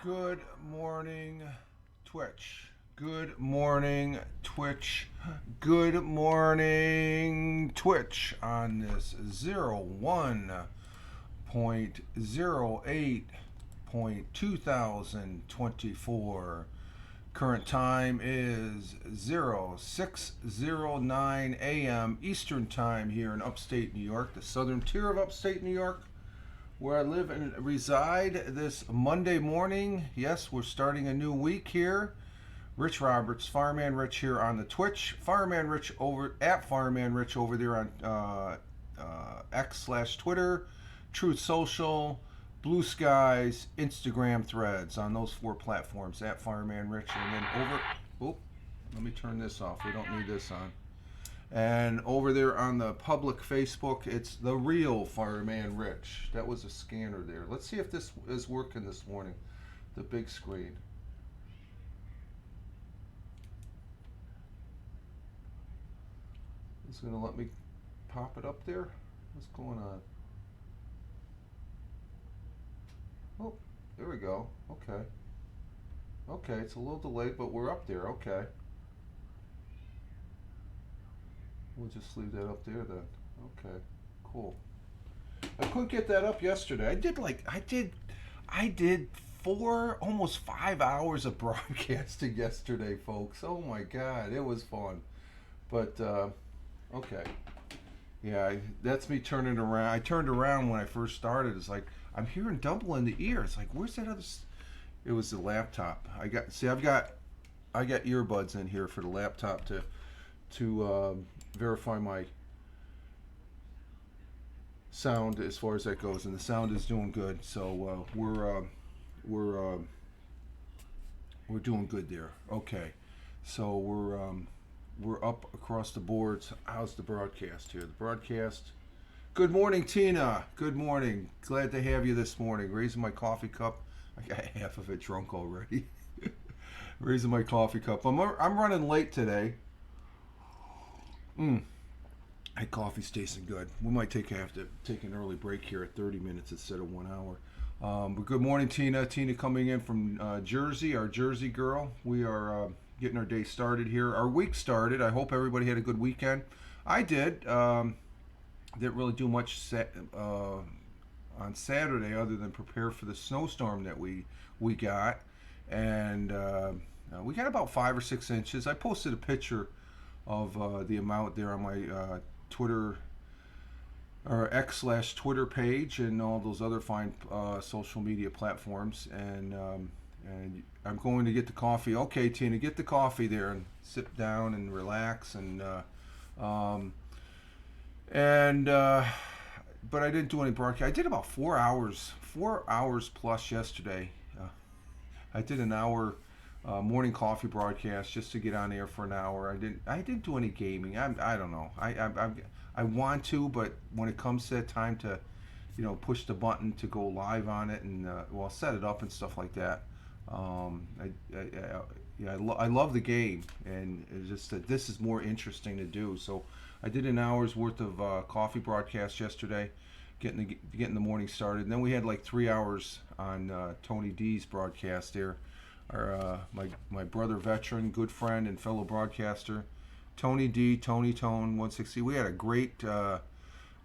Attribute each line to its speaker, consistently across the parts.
Speaker 1: Good morning, Twitch. Good morning, Twitch. Good morning, Twitch on this 01.08.2024. Current time is 0609 a.m. Eastern Time here in upstate New York, the southern tier of upstate New York, where I live and reside this Monday morning. Yes, we're starting a new week here. Rich Roberts, Fireman Rich here on the Twitch. Fireman Rich over at Fireman Rich over there on X/Twitter, Truth Social, Blue Skies, Instagram Threads, on those four platforms at Fireman Rich. And then let me turn this off. We don't need this on. And over there on the public Facebook, it's the real Fireman Rich. That was a scanner there. Let's see if this is working this morning. The big screen. It's going to let me pop it up there. What's going on? Oh, there we go. Okay. Okay, it's a little delayed, but we're up there. Okay. We'll just leave that up there then. Okay, cool. I couldn't get that up yesterday. I did almost 5 hours of broadcasting yesterday, folks. Oh my God, it was fun. But okay, yeah, that's me turning around. I turned around when I first started. It's like I'm hearing double in the ear. It's like, where's that other? It was the laptop. I've got earbuds in here for the laptop to verify my sound as far as that goes, and the sound is doing good. So we're doing good there. Okay, so we're up across the boards. How's the broadcast here? The broadcast. Good morning, Tina. Good morning. Glad to have you this morning. Raising my coffee cup. I got half of it drunk already. Raising my coffee cup. I'm running late today. That coffee's tasting good. We might have to take an early break here at 30 minutes instead of 1 hour. But good morning, Tina. Tina coming in from Jersey, our Jersey girl. We are getting our day started here. Our week started. I hope everybody had a good weekend. I did. Didn't really do much on Saturday other than prepare for the snowstorm that we got. And we got about 5 or 6 inches. I posted a picture of the amount there on my Twitter or X/Twitter page and all those other fine social media platforms, and I'm going to get the coffee. Okay, Tina, get the coffee there and sit down and relax but I didn't do any broadcast. I did about 4 hours plus yesterday. I did an hour morning coffee broadcast just to get on air for an hour. I didn't do any gaming. I don't know. I want to, but when it comes to that time to, push the button to go live on it and set it up and stuff like that. I love the game, and it's just that this is more interesting to do. So I did an hour's worth of coffee broadcast yesterday, getting the morning started. And then we had like 3 hours on Tony D's broadcast there. My brother, veteran, good friend, and fellow broadcaster, Tony D, Tony Tone 160. We had a great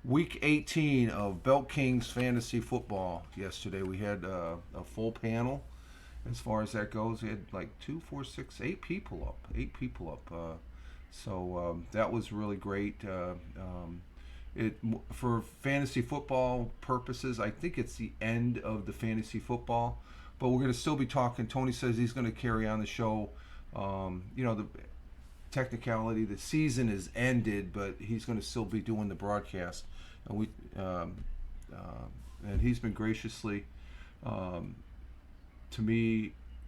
Speaker 1: week 18 of Belt Kings fantasy football yesterday. We had a full panel as far as that goes. We had like 2, 4, 6, 8 people up. So that was really great. For fantasy football purposes, I think it's the end of the fantasy football. But we're going to still be talking. Tony says he's going to carry on the show. The technicality, the season is ended, but he's going to still be doing the broadcast. And and he's been graciously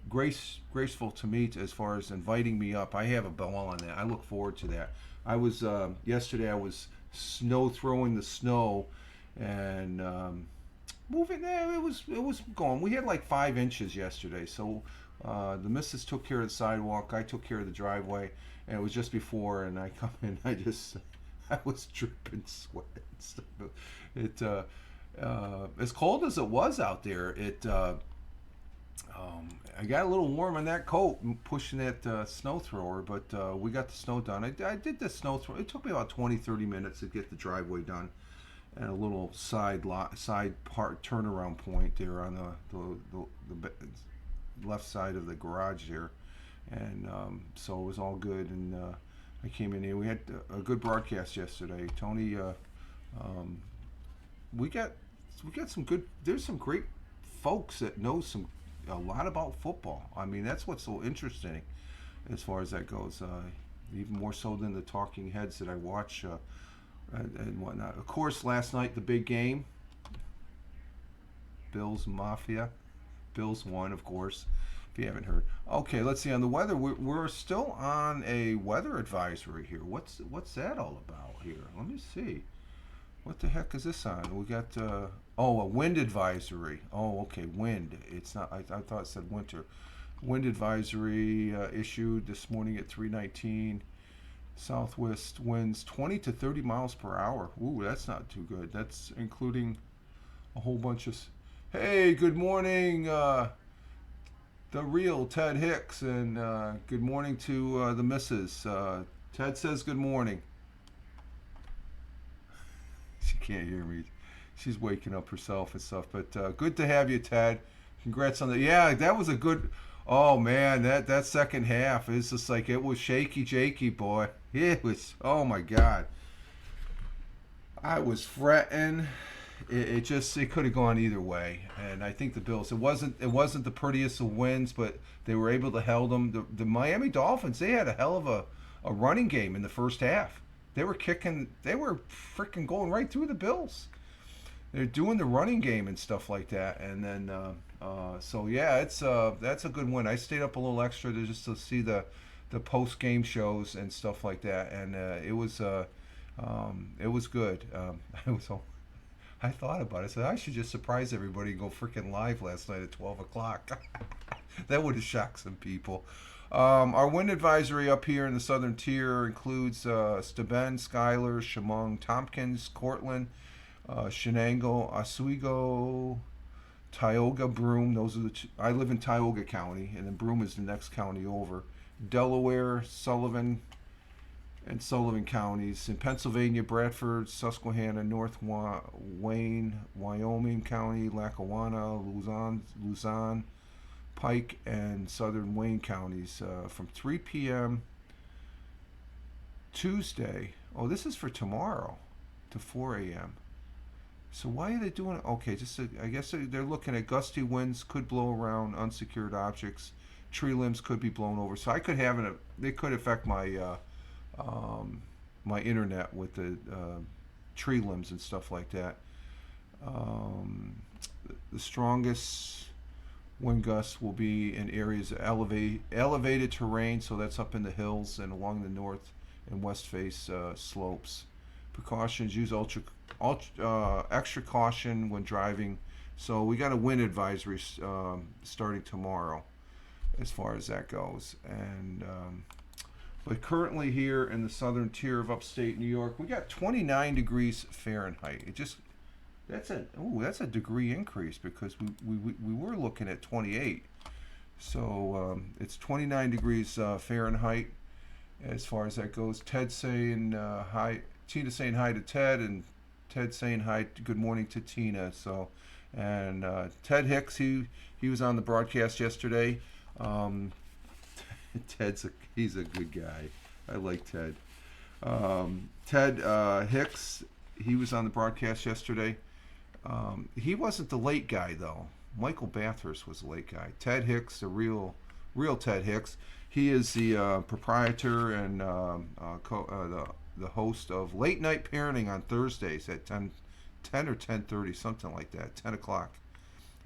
Speaker 1: graceful to me as far as inviting me up. I have a ball on that. I look forward to that. I was yesterday. I was throwing the snow, and moving there. It was going. We had like 5 inches yesterday, so the missus took care of the sidewalk. I took care of the driveway, and it was just before. And I come in, I was dripping sweat and stuff. It as cold as it was out there. I got a little warm on that coat pushing that snow thrower, but we got the snow done. I did the snow thrower. It took me about 20, 30 minutes to get the driveway done, and a little side part turnaround point there on the left side of the garage there, and so it was all good. And I came in here. We had a good broadcast yesterday. Tony, um, we got some good. There's some great folks that know a lot about football. I mean, that's what's so interesting as far as that goes. Even more so than the talking heads that I watch and whatnot. Of course, last night the big game, Bills Mafia. Bills won, of course. If you haven't heard. Okay, let's see on the weather. We're still on a weather advisory here. What's that all about here? Let me see. What the heck is this on? We got a wind advisory. Oh, okay, wind. It's not. I thought it said winter. Wind advisory issued this morning at 3:19. Southwest winds 20 to 30 miles per hour. Ooh, that's not too good. That's including a whole bunch of. Hey, good morning, the real Ted Hicks, and good morning to the missus. Ted says good morning. She can't hear me. She's waking up herself and stuff. But good to have you, Ted. Congrats on that. Yeah, that was a good. Oh man, that second half is just like it was shaky, jakey, boy. It was. Oh my God. I was fretting. It could have gone either way, and I think the Bills. It wasn't the prettiest of wins, but they were able to hold them. The Miami Dolphins, they had a hell of a running game in the first half. They were kicking. They were freaking going right through the Bills. They're doing the running game and stuff like that, and then so yeah, that's a good win. I stayed up a little extra just to see the post game shows and stuff like that, and it was good. I thought about it. I said I should just surprise everybody and go freaking live last night at 12 o'clock. That would have shocked some people. Our wind advisory up here in the southern tier includes Steuben, Schuyler, Chemung, Tompkins, Cortland, Shenango, Oswego, Tioga, Broome. Those are the two. I live in Tioga County, and then Broome is the next county over. Delaware, Sullivan, and Sullivan counties. In Pennsylvania, Bradford, Susquehanna, North Wayne, Wyoming County, Lackawanna, Luzon, Pike, and Southern Wayne counties from 3 p.m. Tuesday. Oh, this is for tomorrow to 4 a.m. So why are they doing it? Okay, I guess they're looking at gusty winds could blow around unsecured objects. Tree limbs could be blown over. So I could have they could affect my internet with the tree limbs and stuff like that. The strongest wind gusts will be in areas of elevated terrain, so that's up in the hills and along the north and west face slopes. Precautions: use extra caution when driving. So we got a wind advisory starting tomorrow, as far as that goes. And but currently here in the southern tier of upstate New York, we got 29 degrees Fahrenheit. That's a degree increase because we were looking at 28. So it's 29 degrees Fahrenheit as far as that goes. Ted saying hi. Tina saying hi to Ted, and Ted saying hi. Good morning to Tina. So, and Ted Hicks, he was on the broadcast yesterday. He's a good guy. I like Ted. Ted Hicks, he was on the broadcast yesterday. He wasn't the late guy though. Michael Bathurst was the late guy. Ted Hicks, the real Ted Hicks. He is the proprietor and the host of Late Night Parenting on Thursdays at 10 or 10:30, something like that, 10 o'clock.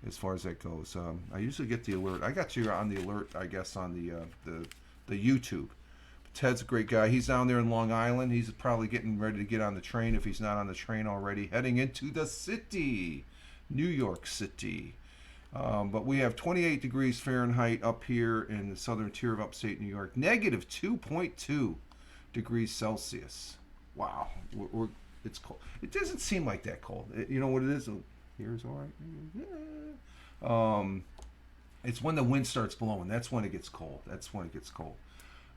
Speaker 1: As far as that goes, I usually get the alert. I got you on the alert, I guess, on the YouTube. Ted's a great guy. He's down there in Long Island. He's probably getting ready to get on the train if he's not on the train already, heading into the city, New York City. But we have 28 degrees Fahrenheit up here in the southern tier of upstate New York. Negative 2.2 degrees Celsius. Wow, it's cold. It doesn't seem like that cold. You know what it is? Here's all right. Yeah. It's when the wind starts blowing. That's when it gets cold. That's when it gets cold.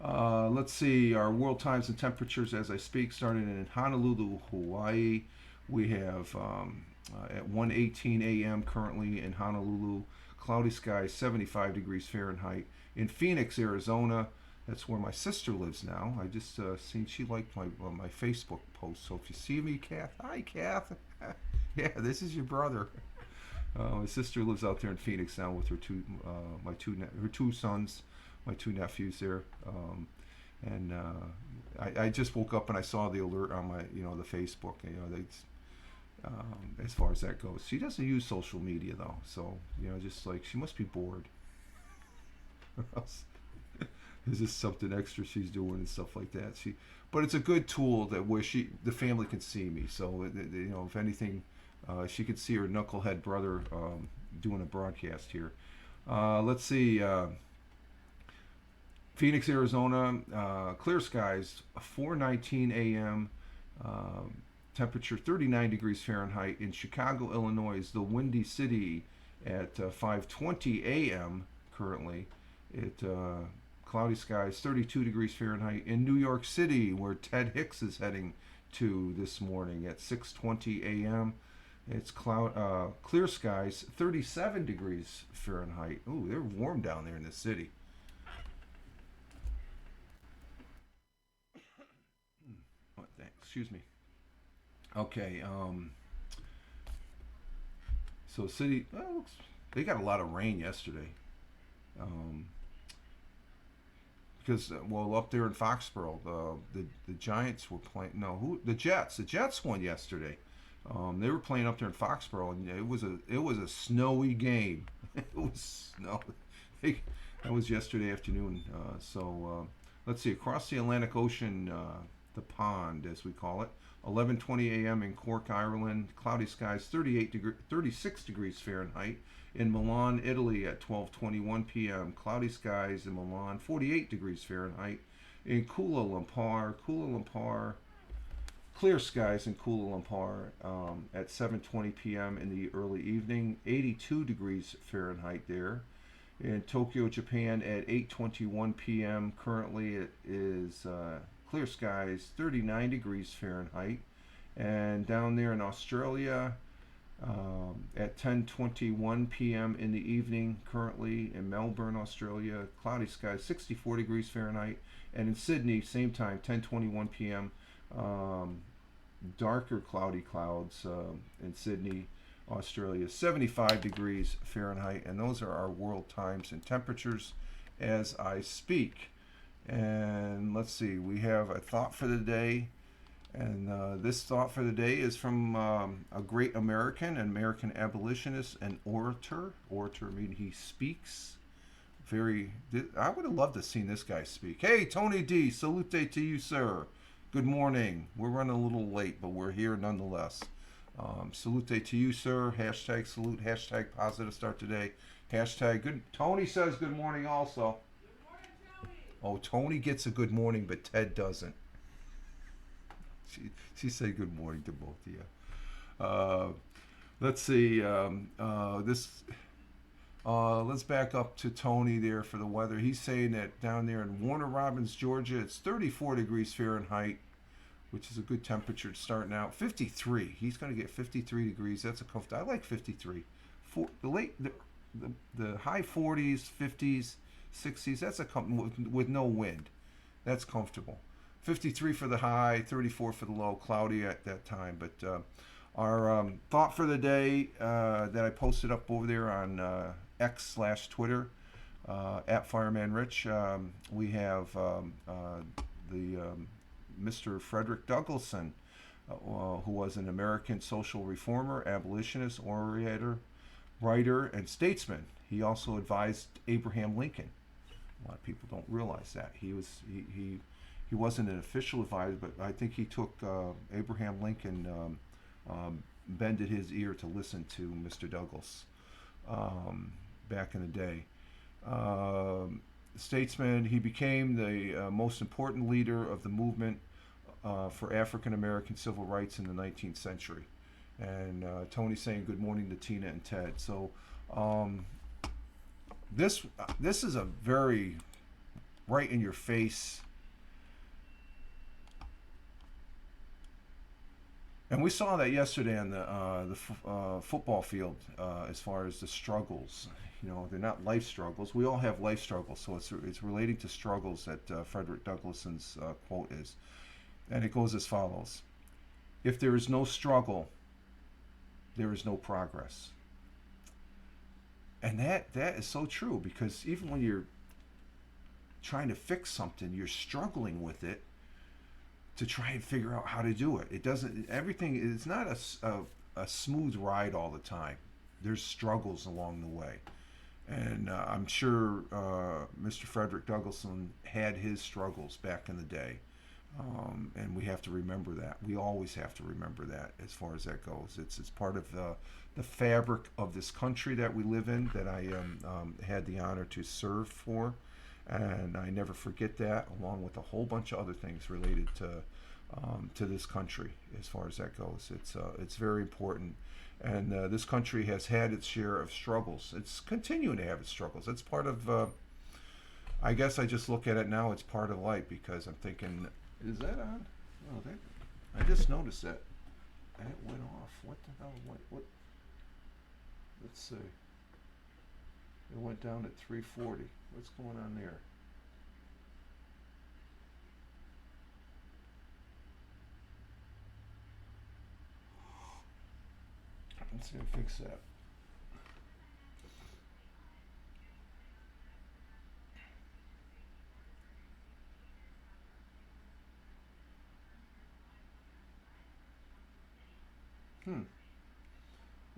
Speaker 1: Let's see our world times and temperatures as I speak. Starting in Honolulu, Hawaii, we have at 1:18 a.m. currently in Honolulu, cloudy skies, 75 degrees Fahrenheit. In Phoenix, Arizona, that's where my sister lives now. I just seen she liked my Facebook post. So if you see me, Kath, hi Kath. Yeah, this is your brother. My sister lives out there in Phoenix now with her her two sons, my two nephews there, and I just woke up and I saw the alert on my the Facebook. They as far as that goes, she doesn't use social media though, so just like she must be bored. There's just something extra she's doing and stuff like that. But it's a good tool that where the family can see me. So if anything. She could see her knucklehead brother doing a broadcast here. Let's see. Phoenix, Arizona, clear skies, 4:19 a.m. Temperature 39 degrees Fahrenheit. In Chicago, Illinois, the Windy City at 5:20 a.m. currently. Cloudy skies, 32 degrees Fahrenheit. In New York City, where Ted Hicks is heading to this morning at 6:20 a.m. It's clear skies, 37 degrees Fahrenheit. Ooh, they're warm down there in the city. Excuse me. Okay. So city, they got a lot of rain yesterday. Um, because up there in Foxborough, the Giants were playing. No, the Jets. The Jets won yesterday. They were playing up there in Foxborough, and it was a snowy game. It was snow. That was yesterday afternoon. Let's see. Across the Atlantic Ocean, the pond, as we call it, 11:20 a.m. in Cork, Ireland. Cloudy skies, 36 degrees Fahrenheit. In Milan, Italy, at 12:21 p.m. Cloudy skies in Milan, 48 degrees Fahrenheit. In Kuala Lumpur. Clear skies in Kuala Lumpur at 7:20 p.m. in the early evening, 82 degrees Fahrenheit there. In Tokyo, Japan at 8:21 p.m. currently it is clear skies, 39 degrees Fahrenheit. And down there in Australia at 10:21 p.m. in the evening currently in Melbourne, Australia, cloudy skies, 64 degrees Fahrenheit. And in Sydney, same time, 10:21 p.m. Darker cloudy clouds in Sydney, Australia, 75 degrees Fahrenheit. And those are our world times and temperatures as I speak. And let's see, we have a thought for the day. And this thought for the day is from a great an American abolitionist and orator. Orator meaning he speaks. I would have loved to have seen this guy speak. Hey, Tony D, salute to you, sir. Good morning. We're running a little late, but we're here nonetheless. Salute to you, sir. Hashtag salute. Hashtag positive start today. Hashtag good. Tony says good morning also.
Speaker 2: Good morning, Tony.
Speaker 1: Oh, Tony gets a good morning, but Ted doesn't. She said good morning to both of you. Let's see. Let's back up to Tony there for the weather. He's saying that down there in Warner Robins, Georgia, it's 34 degrees Fahrenheit, which is a good temperature starting out. 53. He's going to get 53 degrees. That's a comfortable. I like 53. The high 40s, 50s, 60s. That's with no wind. That's comfortable. 53 for the high, 34 for the low. Cloudy at that time. But our thought for the day that I posted up over there on X/Twitter at Fireman Rich. We have Mr. Frederick Douglass, who was an American social reformer, abolitionist, orator, writer, and statesman. He also advised Abraham Lincoln. A lot of people don't realize that he wasn't an official advisor, but I think he took Abraham Lincoln, bended his ear to listen to Mr. Douglass back in the day. Statesman, he became the most important leader of the movement for African American civil rights in the 19th century. And Tony's saying good morning to Tina and Ted. So this is a very right in your face, and we saw that yesterday on the football field as far as the struggles. You know, they're not life struggles. We all have life struggles, so it's relating to struggles that Frederick Douglasson's quote is, and it goes as follows: "If there is no struggle, there is no progress." And that is so true, because even when you're trying to fix something, you're struggling with it to try and figure out how to do it. It doesn't, everything, it's not a smooth ride all the time. There's struggles along the way. And I'm sure Mr. Frederick Douglasson had his struggles back in the day. And we have to remember that. We always have to remember that as far as that goes. It's part of the fabric of this country that we live in, that I had the honor to serve for. And I never forget that, along with a whole bunch of other things related to this country as far as that goes. It's very important. And this country has had its share of struggles. It's continuing to have its struggles. It's part of, I guess I just look at it now, it's part of life, because I'm thinking, is that on? Oh, I just noticed that. That went off. What the hell? What? Let's see. It went down at 340. What's going on there? Let's see if I fix that.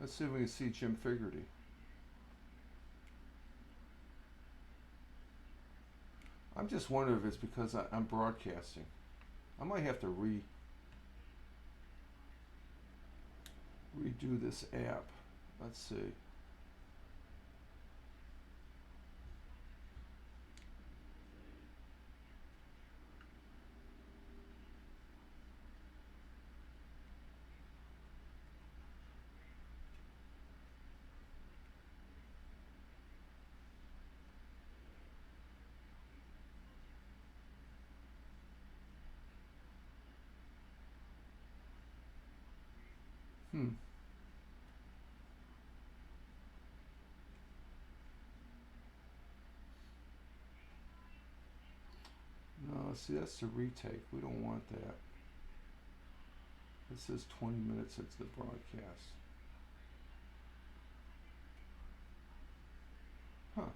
Speaker 1: Let's see if we can see Jim Figerty. I'm just wondering if it's because I'm broadcasting. I might have to redo this app. Let's see. No, see, that's the retake. We don't want that. It says 20 minutes into the broadcast. Huh.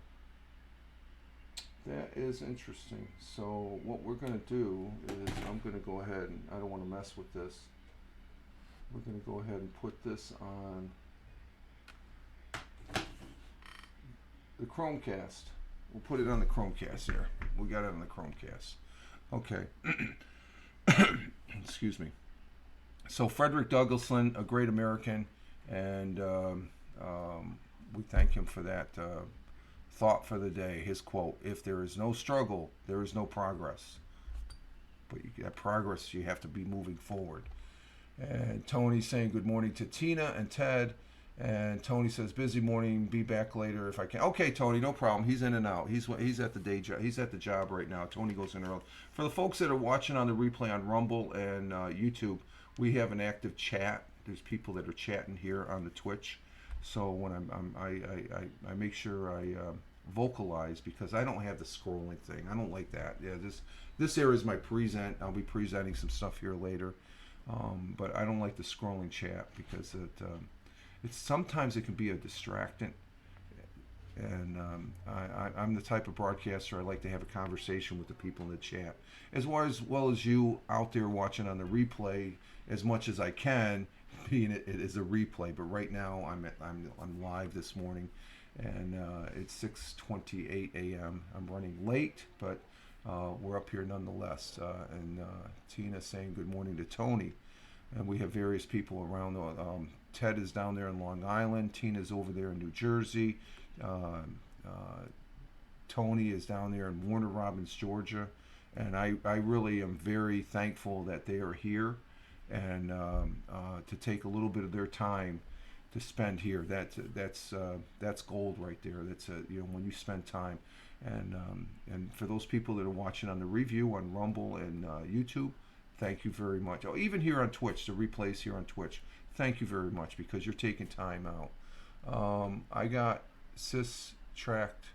Speaker 1: That is interesting. So what we're going to do is, I'm going to go ahead, and I don't want to mess with this. We're going to go ahead and put this on the Chromecast. We'll put it on the Chromecast here. We got it on the Chromecast. Okay. Excuse me. So Frederick Douglason, a great American, and we thank him for that thought for the day. His quote: "If there is no struggle, there is no progress. But that progress, you have to be moving forward." And Tony saying good morning to Tina and Ted. And Tony says, "Busy morning, be back later if I can." Okay, Tony, no problem. He's in and out. He's at the day job. He's at the job right now. Tony goes in early. For the folks that are watching on the replay on Rumble and YouTube, we have an active chat. There's people that are chatting here on the Twitch. So when I make sure I vocalize, because I don't have the scrolling thing. I don't like that. Yeah, this area is my present. I'll be presenting some stuff here later, but I don't like the scrolling chat, because it's sometimes it can be a distractant. And I'm the type of broadcaster, I like to have a conversation with the people in the chat, as well as you out there watching on the replay, as much as I can, being it is a replay. But right now I'm live this morning, and it's 6:28 a.m. I'm running late, but we're up here nonetheless. And Tina saying good morning to Tony, and we have various people around. Ted is down there in Long Island. Tina's over there in New Jersey. Tony is down there in Warner Robins, Georgia, and I really am very thankful that they are here, and to take a little bit of their time to spend here. That's gold right there. That's when you spend time, and for those people that are watching on the review on Rumble and YouTube, thank you very much. Oh, even here on Twitch, the replays here on Twitch, thank you very much because you're taking time out. I got tracked.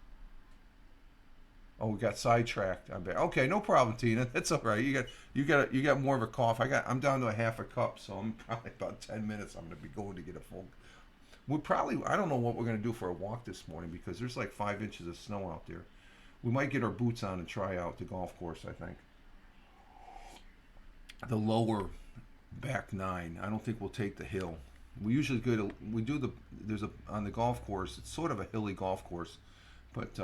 Speaker 1: Oh, we got sidetracked. I bet. Okay, no problem, Tina. That's all right. You got more of a cough. I'm down to a half a cup, so I'm probably about 10 minutes. I'm gonna be going to get a full. I don't know what we're gonna do for a walk this morning because there's like 5 inches of snow out there. We might get our boots on and try out the golf course. I think the lower back 9. I don't think we'll take the hill. We usually on the golf course. It's sort of a hilly golf course, but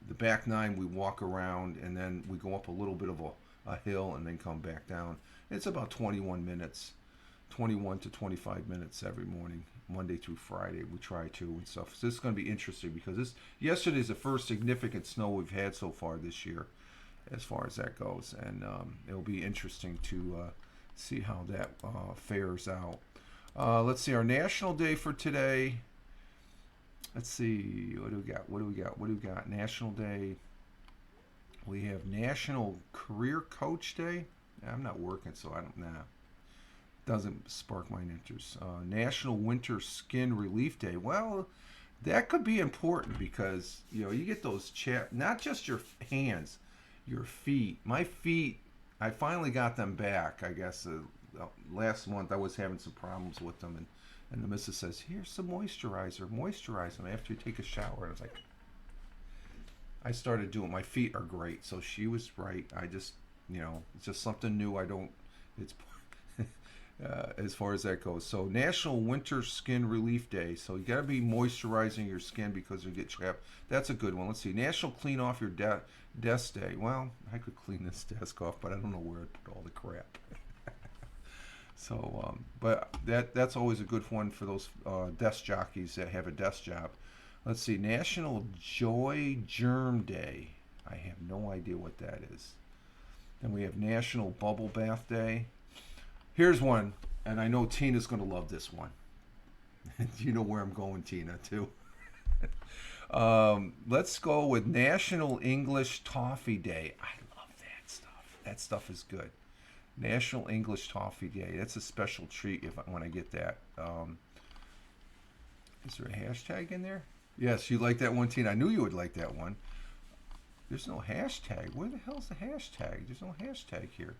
Speaker 1: the back 9 we walk around and then we go up a little bit of a hill and then come back down. It's about 21 to 25 minutes every morning, Monday through Friday. We try to and stuff. So this is going to be interesting because yesterday's the first significant snow we've had so far this year, as far as that goes, and it'll be interesting to see how that fares out. Let's see our national day for today. Let's see, what do we got? National Day. We have National Career Coach Day. I'm not working, so I don't. Doesn't spark my interest. National Winter Skin Relief Day. Well, that could be important because you get those not just your hands, your feet. My feet, I finally got them back. I guess last month I was having some problems with them, and the missus says, "Here's some moisturizer. Moisturize them after you take a shower." And I was like, I started doing. My feet are great, so she was right. I just, it's just something new. It's as far as that goes. So National Winter Skin Relief Day. So you got to be moisturizing your skin because you get trapped. That's a good one. Let's see. National Clean Off Your Desk Day. Well, I could clean this desk off, but I don't know where I'd put all the crap. So, but that's always a good one for those desk jockeys that have a desk job. Let's see. National Joy Germ Day. I have no idea what that is. Then we have National Bubble Bath Day. Here's one, and I know Tina's going to love this one. You know where I'm going, Tina, too. Let's go with National English Toffee Day. I love that stuff. That stuff is good. National English Toffee Day. That's a special treat when I get that. Is there a hashtag in there? Yes, you like that one, Tina. I knew you would like that one. There's no hashtag. Where the hell's the hashtag? There's no hashtag here.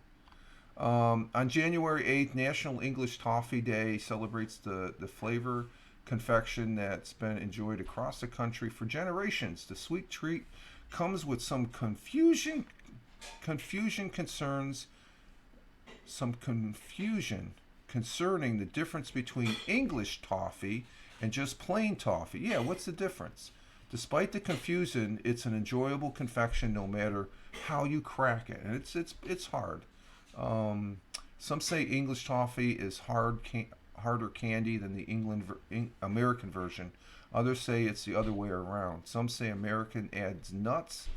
Speaker 1: On January 8th, National English Toffee Day celebrates the flavor confection that's been enjoyed across the country for generations. The sweet treat comes with some confusion concerning the difference between English toffee and just plain toffee. Yeah, what's the difference? Despite the confusion, it's an enjoyable confection no matter how you crack it, and it's hard. Some say English toffee is harder candy than the American version. Others say it's the other way around. Some say American adds nuts,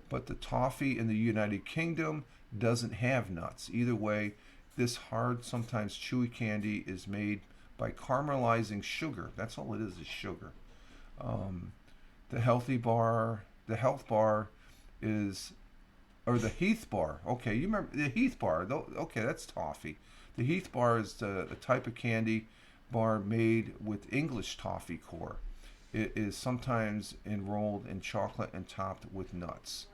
Speaker 1: but the toffee in the United Kingdom doesn't have nuts. Either way, this hard, sometimes chewy candy is made by caramelizing sugar. That's all it is sugar. The health bar is, or the Heath bar. Okay, you remember the Heath bar? Okay, that's toffee. The Heath bar is a type of candy bar made with English toffee core. It is sometimes enrolled in chocolate and topped with nuts.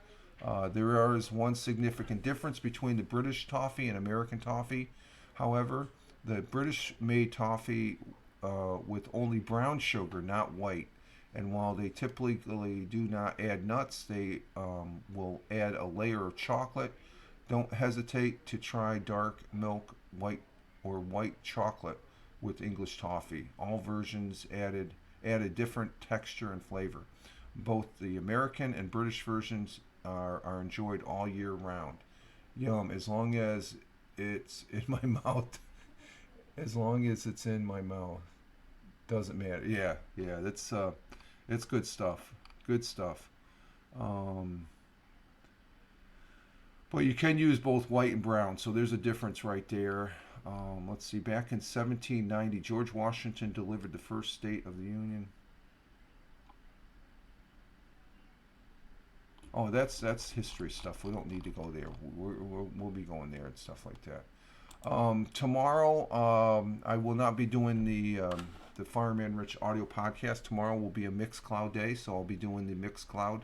Speaker 1: There is one significant difference between the British toffee and American toffee. However, the British made toffee with only brown sugar, not white. And while they typically do not add nuts, they will add a layer of chocolate. Don't hesitate to try dark milk, white chocolate with English toffee. All versions add a different texture and flavor. Both the American and British versions are enjoyed all year round. Yum, as long as it's in my mouth. As long as it's in my mouth. Doesn't matter. Yeah, that's it's good stuff. Good stuff. But you can use both white and brown, so there's a difference right there. Let's see. Back in 1790, George Washington delivered the first State of the Union. Oh, that's history stuff. We don't need to go there. We'll be going there and stuff like that. Tomorrow, I will not be doing the Fireman Rich audio podcast. Tomorrow will be a Mixcloud day, so I'll be doing the Mixcloud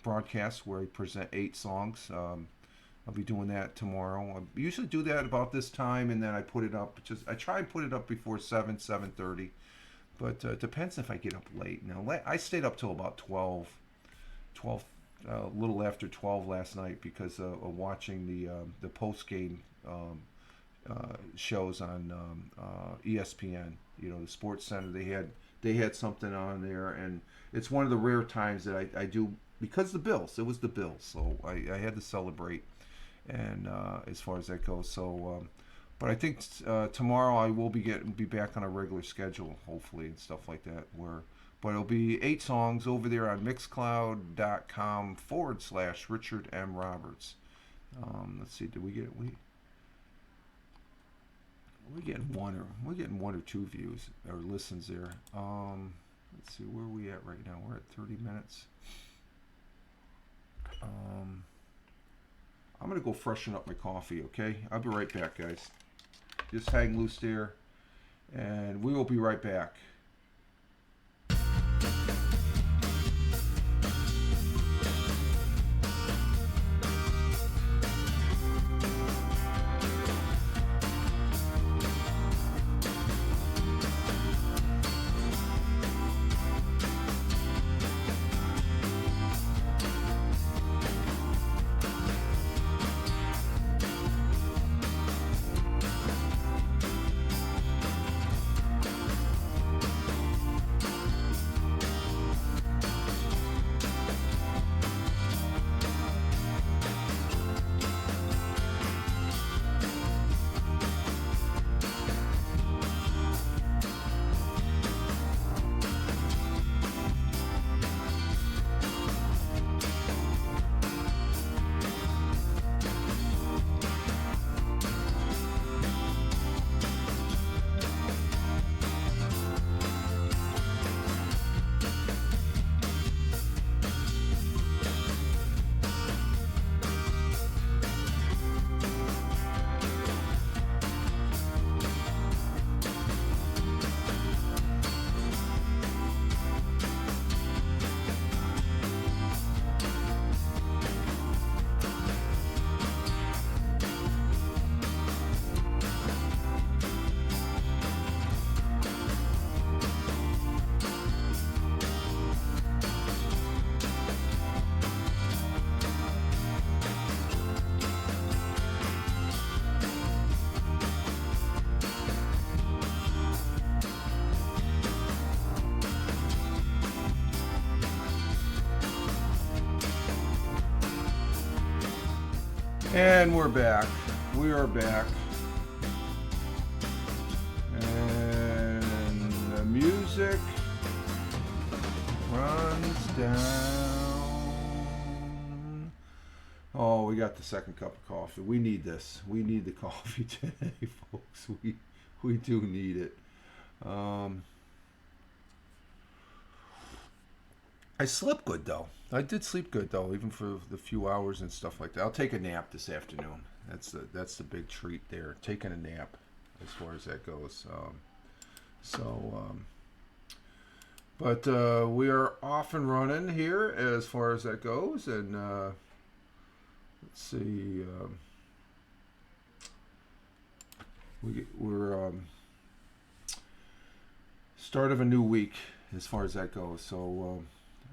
Speaker 1: broadcast where I present 8 songs. I'll be doing that tomorrow. I usually do that about this time, and then I put it up. I try and put it up before 7:30, but it depends if I get up late. Now, I stayed up till about 12, a little after 12 last night because of watching the post game shows on ESPN. You know, the Sports Center. They had something on there, and it's one of the rare times that I do because the Bills. It was the Bills, so I had to celebrate. And as far as that goes, so but I think tomorrow I will be back on a regular schedule, hopefully, and stuff like that. But it'll be 8 songs over there on Mixcloud.com/Richard M. Roberts. Let's see, did we get we're getting one or 2 views or listens there. Let's see, where are we at right now? We're at 30 minutes. I'm going to go freshen up my coffee, okay? I'll be right back, guys. Just hang loose there, and we will be right back. And we're back. We are back. And the music runs down. Oh, we got the second cup of coffee. We need this. We need the coffee today, folks. We do need it. I slept good though. I did sleep good though, even for the few hours and stuff like that. I'll take a nap this afternoon. That's the big treat there. Taking a nap, as far as that goes. But we are off and running here as far as that goes, and let's see. We're start of a new week as far as that goes. So.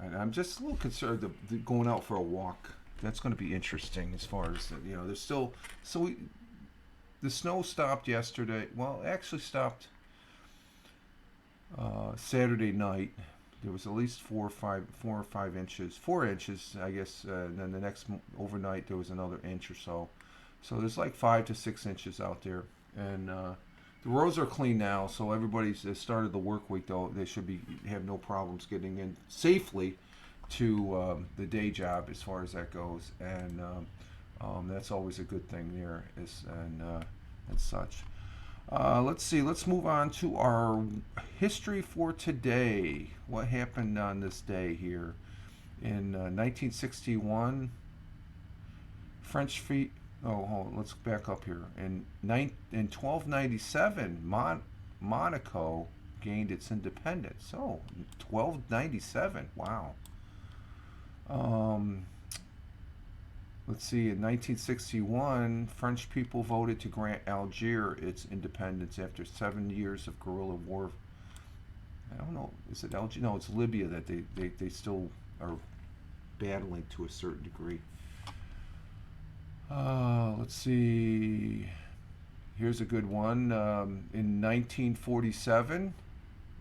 Speaker 1: And I'm just a little concerned of going out for a walk. That's going to be interesting as far as, you know, there's still... the snow stopped yesterday. Well, it actually stopped Saturday night. There was at least 4 or 5 inches. 4 inches, I guess. And then the next overnight, there was another inch or so. So there's like 5 to 6 inches out there. And the roads are clean now, so everybody's started the work week, though. They should have no problems getting in safely to the day job as far as that goes. And that's always a good thing there. and such. Let's see. Let's move on to our history for today. What happened on this day here in 1961? French feet. Oh, hold on, let's back up here. In 1297, Monaco gained its independence. Oh, 1297. Wow. Um, let's see. In 1961, French people voted to grant Algiers its independence after 7 years of guerrilla war. I don't know. Is it Algiers? No, it's Libya that they still are battling to a certain degree. Let's see. Here's a good one. In 1947,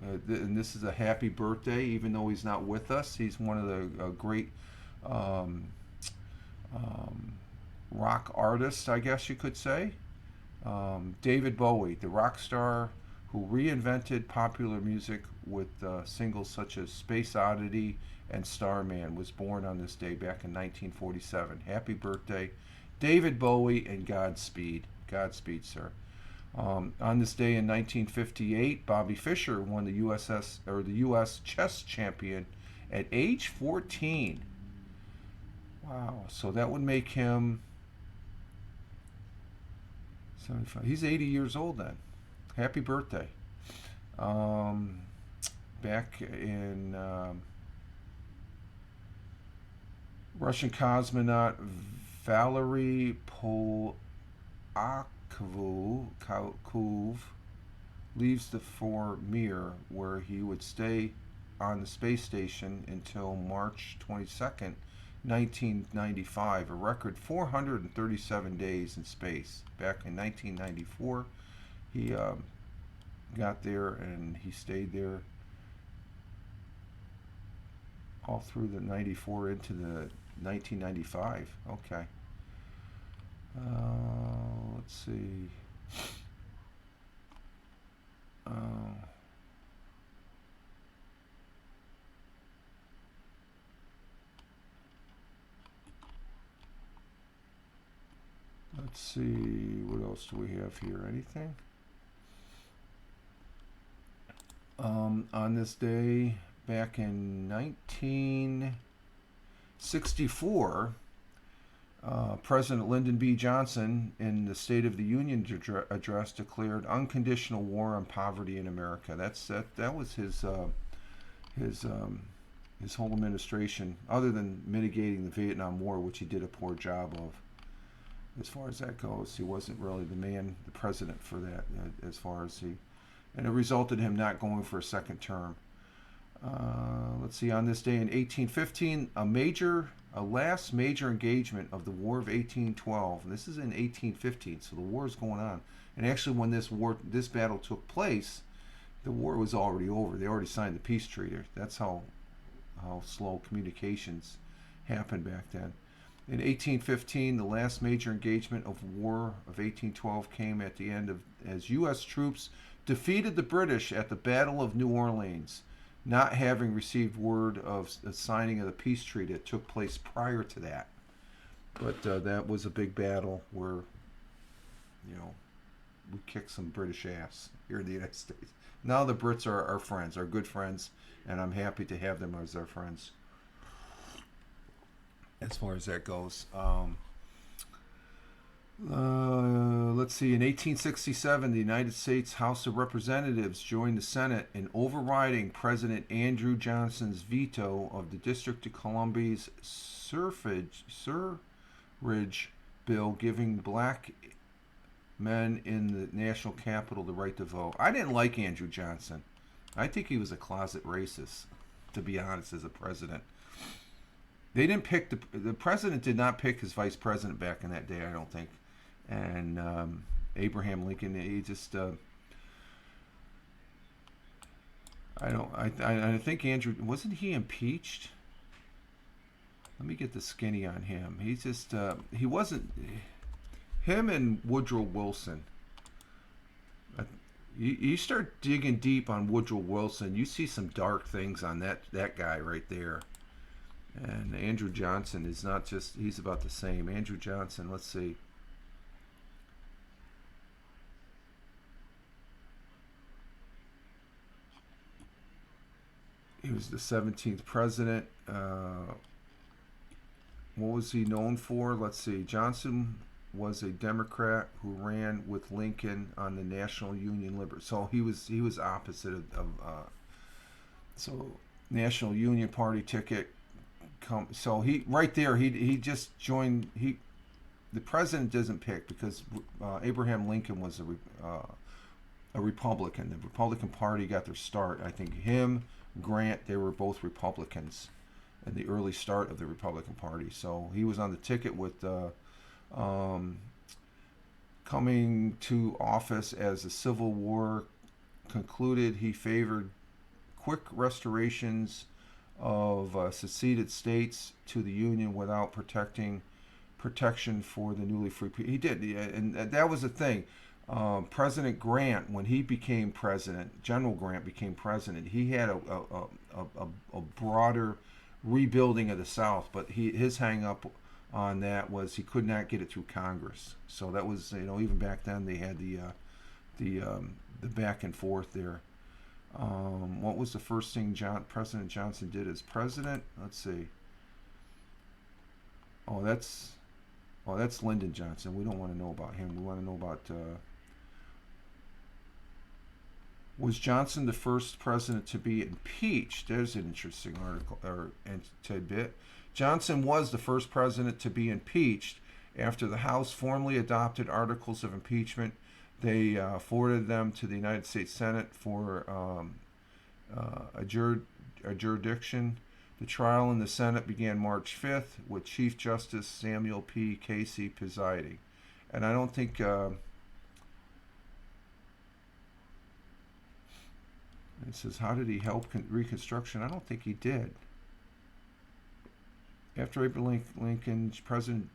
Speaker 1: and this is a happy birthday, even though he's not with us. He's one of the great um, rock artists, I guess you could say. David Bowie, the rock star who reinvented popular music with singles such as Space Oddity and Starman, was born on this day back in 1947. Happy birthday, David Bowie, and Godspeed. Godspeed, sir. On this day in 1958, Bobby Fischer won the U.S. chess champion at age 14. Wow, so that would make him 75. He's 80 years old then. Happy birthday. Back in Russian cosmonaut Valery Polakov leaves the for Mir, where he would stay on the space station until March 22nd, 1995, a record 437 days in space. Back in 1994, he got there and he stayed there all through the 94 into the 1995. Okay. Let's see. Let's see. What else do we have here? Anything? On this day, back in 1964, President Lyndon B. Johnson, in the State of the Union address, declared unconditional war on poverty in America. That was his whole administration, other than mitigating the Vietnam War, which he did a poor job of. As far as that goes, he wasn't really the president for that. And it resulted in him not going for a second term. Let's see. On this day in 1815, a last major engagement of the War of 1812. And this is in 1815, so the war is going on. And actually, when this battle took place, the war was already over. They already signed the peace treaty. That's how slow communications happened back then. In 1815, the last major engagement of War of 1812 came at the end as U.S. troops defeated the British at the Battle of New Orleans, not having received word of the signing of the peace treaty that took place prior to that. But that was a big battle where, we kicked some British ass here in the United States. Now the Brits are our friends, our good friends, and I'm happy to have them as our friends. As far as that goes. Let's see. In 1867, the United States House of Representatives joined the Senate in overriding President Andrew Johnson's veto of the District of Columbia's suffrage bill, giving black men in the national capital the right to vote. I didn't like Andrew Johnson. I think he was a closet racist, to be honest, as a president. They didn't pick the president did not pick his vice president back in that day, I don't think. And Abraham Lincoln, he just I think Andrew, wasn't he impeached? Let me get the skinny on him. He's just he wasn't. Him and Woodrow Wilson. You start digging deep on Woodrow Wilson, you see some dark things on that guy right there. And Andrew Johnson is not just, he's about the same. Andrew Johnson, let's see. He was the 17th president. What was he known for? Let's see. Johnson was a Democrat who ran with Lincoln on the National Union Liberty. So he was opposite so National Union Party ticket. So he right there he just joined. The president doesn't pick because Abraham Lincoln was a Republican. The Republican Party got their start. I think him, Grant, they were both Republicans in the early start of the Republican Party. So he was on the ticket with coming to office as the Civil War concluded. He favored quick restorations of seceded states to the Union without protection for the newly free people. He did, and that was the thing. President Grant, when he became president, General Grant became president, he had a broader rebuilding of the South, but his hang up on that was he could not get it through Congress. So that was, even back then they had the back and forth there. What was the first thing President Johnson did as president? Let's see. Oh, that's Lyndon Johnson. We don't want to know about him. We want to know about. Was Johnson the first president to be impeached? There's an interesting article or tidbit. Johnson was the first president to be impeached after the House formally adopted articles of impeachment. They forwarded them to the United States Senate for a jurisdiction. The trial in the Senate began March 5th with Chief Justice Samuel P. Casey presiding. And I don't think... it says, how did he help Reconstruction? I don't think he did. After Abraham Lincoln, President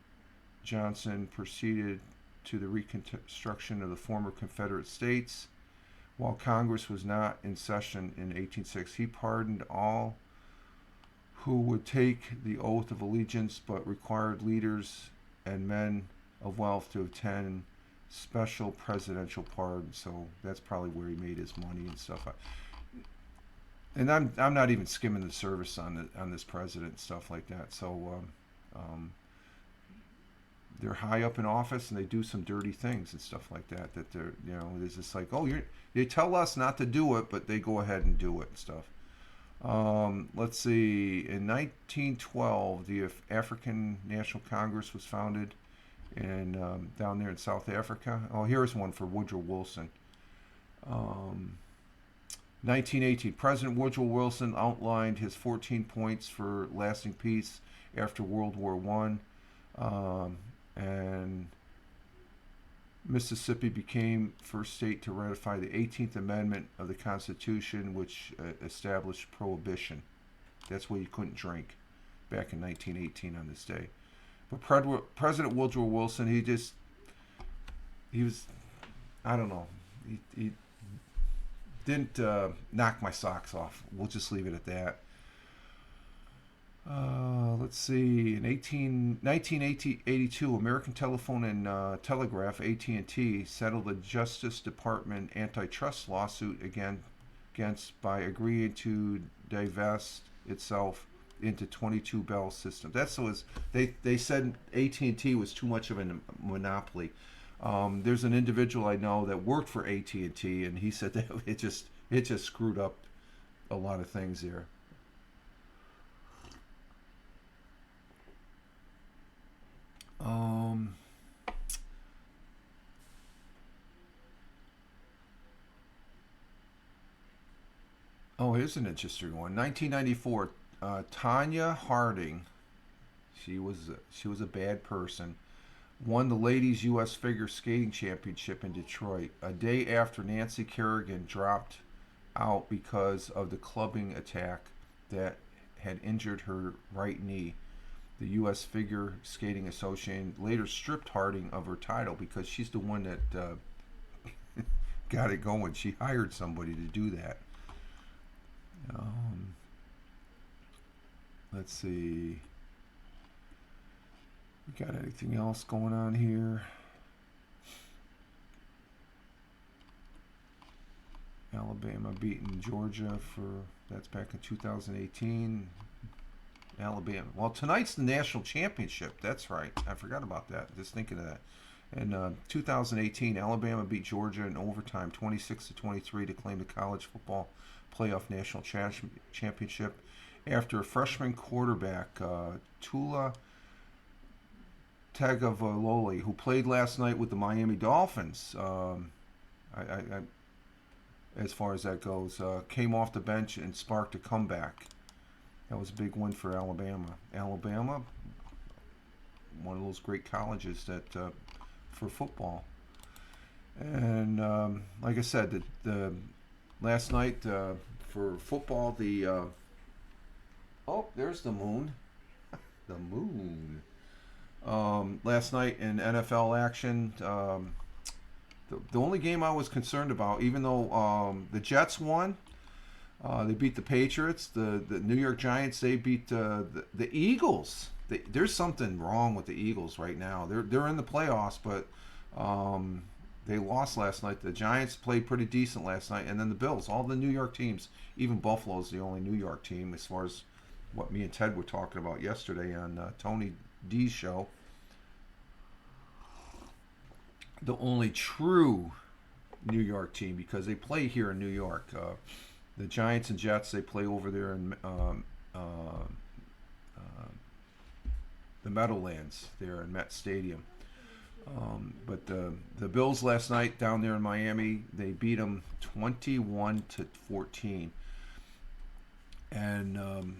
Speaker 1: Johnson proceeded to the reconstruction of the former Confederate States. While Congress was not in session in 1806, he pardoned all who would take the oath of allegiance, but required leaders and men of wealth to attend special presidential pardons. So that's probably where he made his money and stuff. And I'm not even skimming the service on this president and stuff like that. So they're high up in office and they do some dirty things and stuff like that. That they're there's just like, oh, they tell us not to do it, but they go ahead and do it and stuff. Let's see. In 1912, the African National Congress was founded in down there in South Africa. Oh, here's one for Woodrow Wilson. 1918, President Woodrow Wilson outlined his 14 points for lasting peace after World War I, and Mississippi became first state to ratify the 18th Amendment of the Constitution, which established prohibition. That's why you couldn't drink back in 1918 on this day. But President Woodrow Wilson, he was, I don't know, he didn't knock my socks off. We'll just leave it at that. Let's see. In 1982, American Telephone and Telegraph (AT&T) settled a Justice Department antitrust lawsuit against by agreeing to divest itself into 22 Bell systems. That's was they said AT&T was too much of a monopoly. There's an individual I know that worked for AT&T, and he said that it just screwed up a lot of things there. Oh, here's an interesting one. 1994, Tanya Harding. She was a bad person. Won the ladies' U.S. figure skating championship in Detroit a day after Nancy Kerrigan dropped out because of the clubbing attack that had injured her right knee. The U.S. Figure Skating Association later stripped Harding of her title because she's the one that got it going. She hired somebody to do that. Let's see. We got anything else going on here? Alabama beating Georgia that's back in 2018. Alabama. Well, tonight's the national championship. That's right. I forgot about that. Just thinking of that. In 2018, Alabama beat Georgia in overtime, 26-23, to claim the college football playoff national championship after a freshman quarterback, Tua Tagovailoa, who played last night with the Miami Dolphins. As far as that goes, came off the bench and sparked a comeback. That was a big win for Alabama. Alabama, one of those great colleges that for football. And like I said, the last night for football, there's the moon. The moon. Last night in NFL action, the only game I was concerned about, even though the Jets won, they beat the Patriots. The New York Giants, they beat the Eagles. There's something wrong with the Eagles right now. They're in the playoffs, but they lost last night. The Giants played pretty decent last night, and then the Bills. All the New York teams, even Buffalo's the only New York team as far as what me and Ted were talking about yesterday on Tony D's show. The only true New York team, because they play here in New York. The Giants and Jets, they play over there in the Meadowlands there in Met Stadium. But the Bills last night down there in Miami, they beat them 21-14. And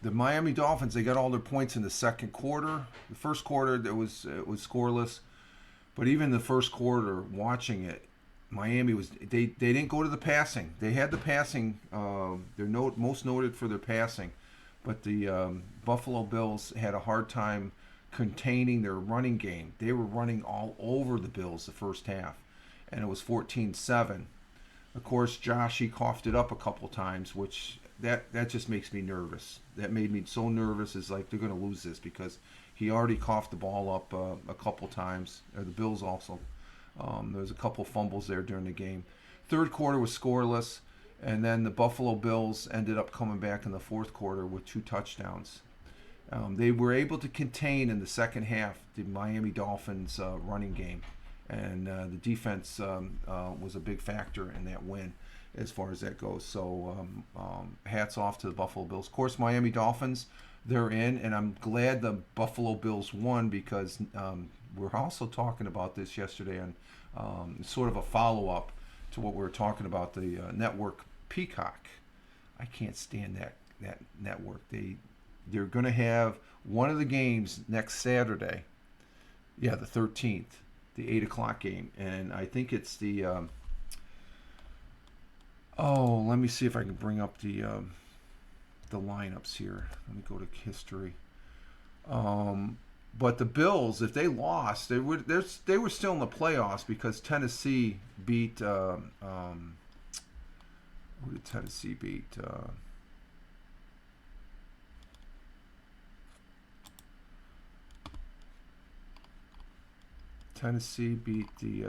Speaker 1: the Miami Dolphins, they got all their points in the second quarter. The first quarter, it was scoreless. But even the first quarter, watching it, Miami they didn't go to the passing. They had the passing. They're most noted for their passing, but the Buffalo Bills had a hard time containing their running game. They were running all over the Bills the first half, and it was 14-7. Of course, Josh, he coughed it up a couple times, which that just makes me nervous. That made me so nervous. It's like they're going to lose this because he already coughed the ball up a couple times. The Bills also. There was a couple fumbles there during the game. Third quarter was scoreless, and then the Buffalo Bills ended up coming back in the fourth quarter with 2 touchdowns. They were able to contain in the second half the Miami Dolphins running game, and the defense was a big factor in that win as far as that goes. So hats off to the Buffalo Bills. Of course, Miami Dolphins, they're in, and I'm glad the Buffalo Bills won because we're also talking about this yesterday on sort of a follow-up to what we were talking about, the network Peacock. I can't stand that network. They're going to have one of the games next Saturday. Yeah, the 13th, the 8 o'clock game. And I think it's the... let me see if I can bring up the lineups here. Let me go to history. But the Bills, if they lost, they were still in the playoffs because Tennessee beat. Who did Tennessee beat? Tennessee beat the.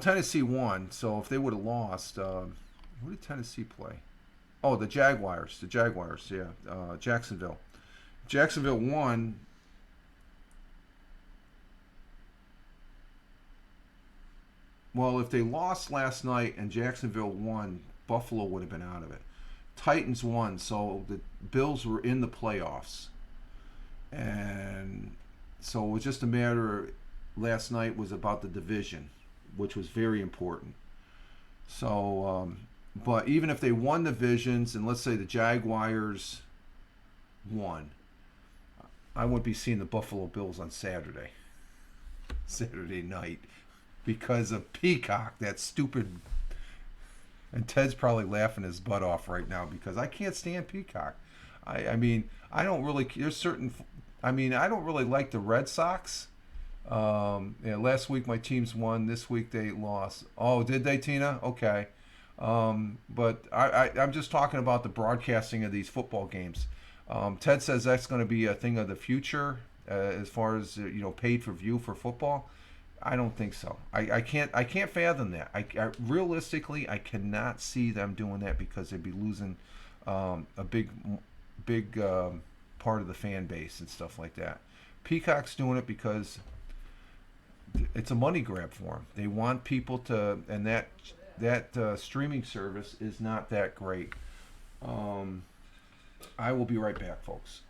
Speaker 1: Tennessee won. So if they would have lost, who did Tennessee play? Oh, the Jaguars. The Jaguars, yeah. Jacksonville. Jacksonville won. Well, if they lost last night and Jacksonville won, Buffalo would have been out of it. Titans won, so the Bills were in the playoffs. And so it was just a matter, last night was about the division, which was very important. So, but even if they won divisions, and let's say the Jaguars won, I wouldn't be seeing the Buffalo Bills on Saturday night because of Peacock, that stupid. And Ted's probably laughing his butt off right now because I can't stand Peacock. I mean, I don't really. There's certain. I mean, I don't really like the Red Sox. Last week my teams won. This week they lost. Oh, did they, Tina? Okay. But I'm just talking about the broadcasting of these football games. Ted says that's going to be a thing of the future as far as paid for view for football. I don't think so. I can't fathom that. I realistically I cannot see them doing that because they'd be losing a big part of the fan base and stuff like that. Peacock's doing it because it's a money grab for them. They want people to, and that streaming service is not that great. Um, I will be right back, folks.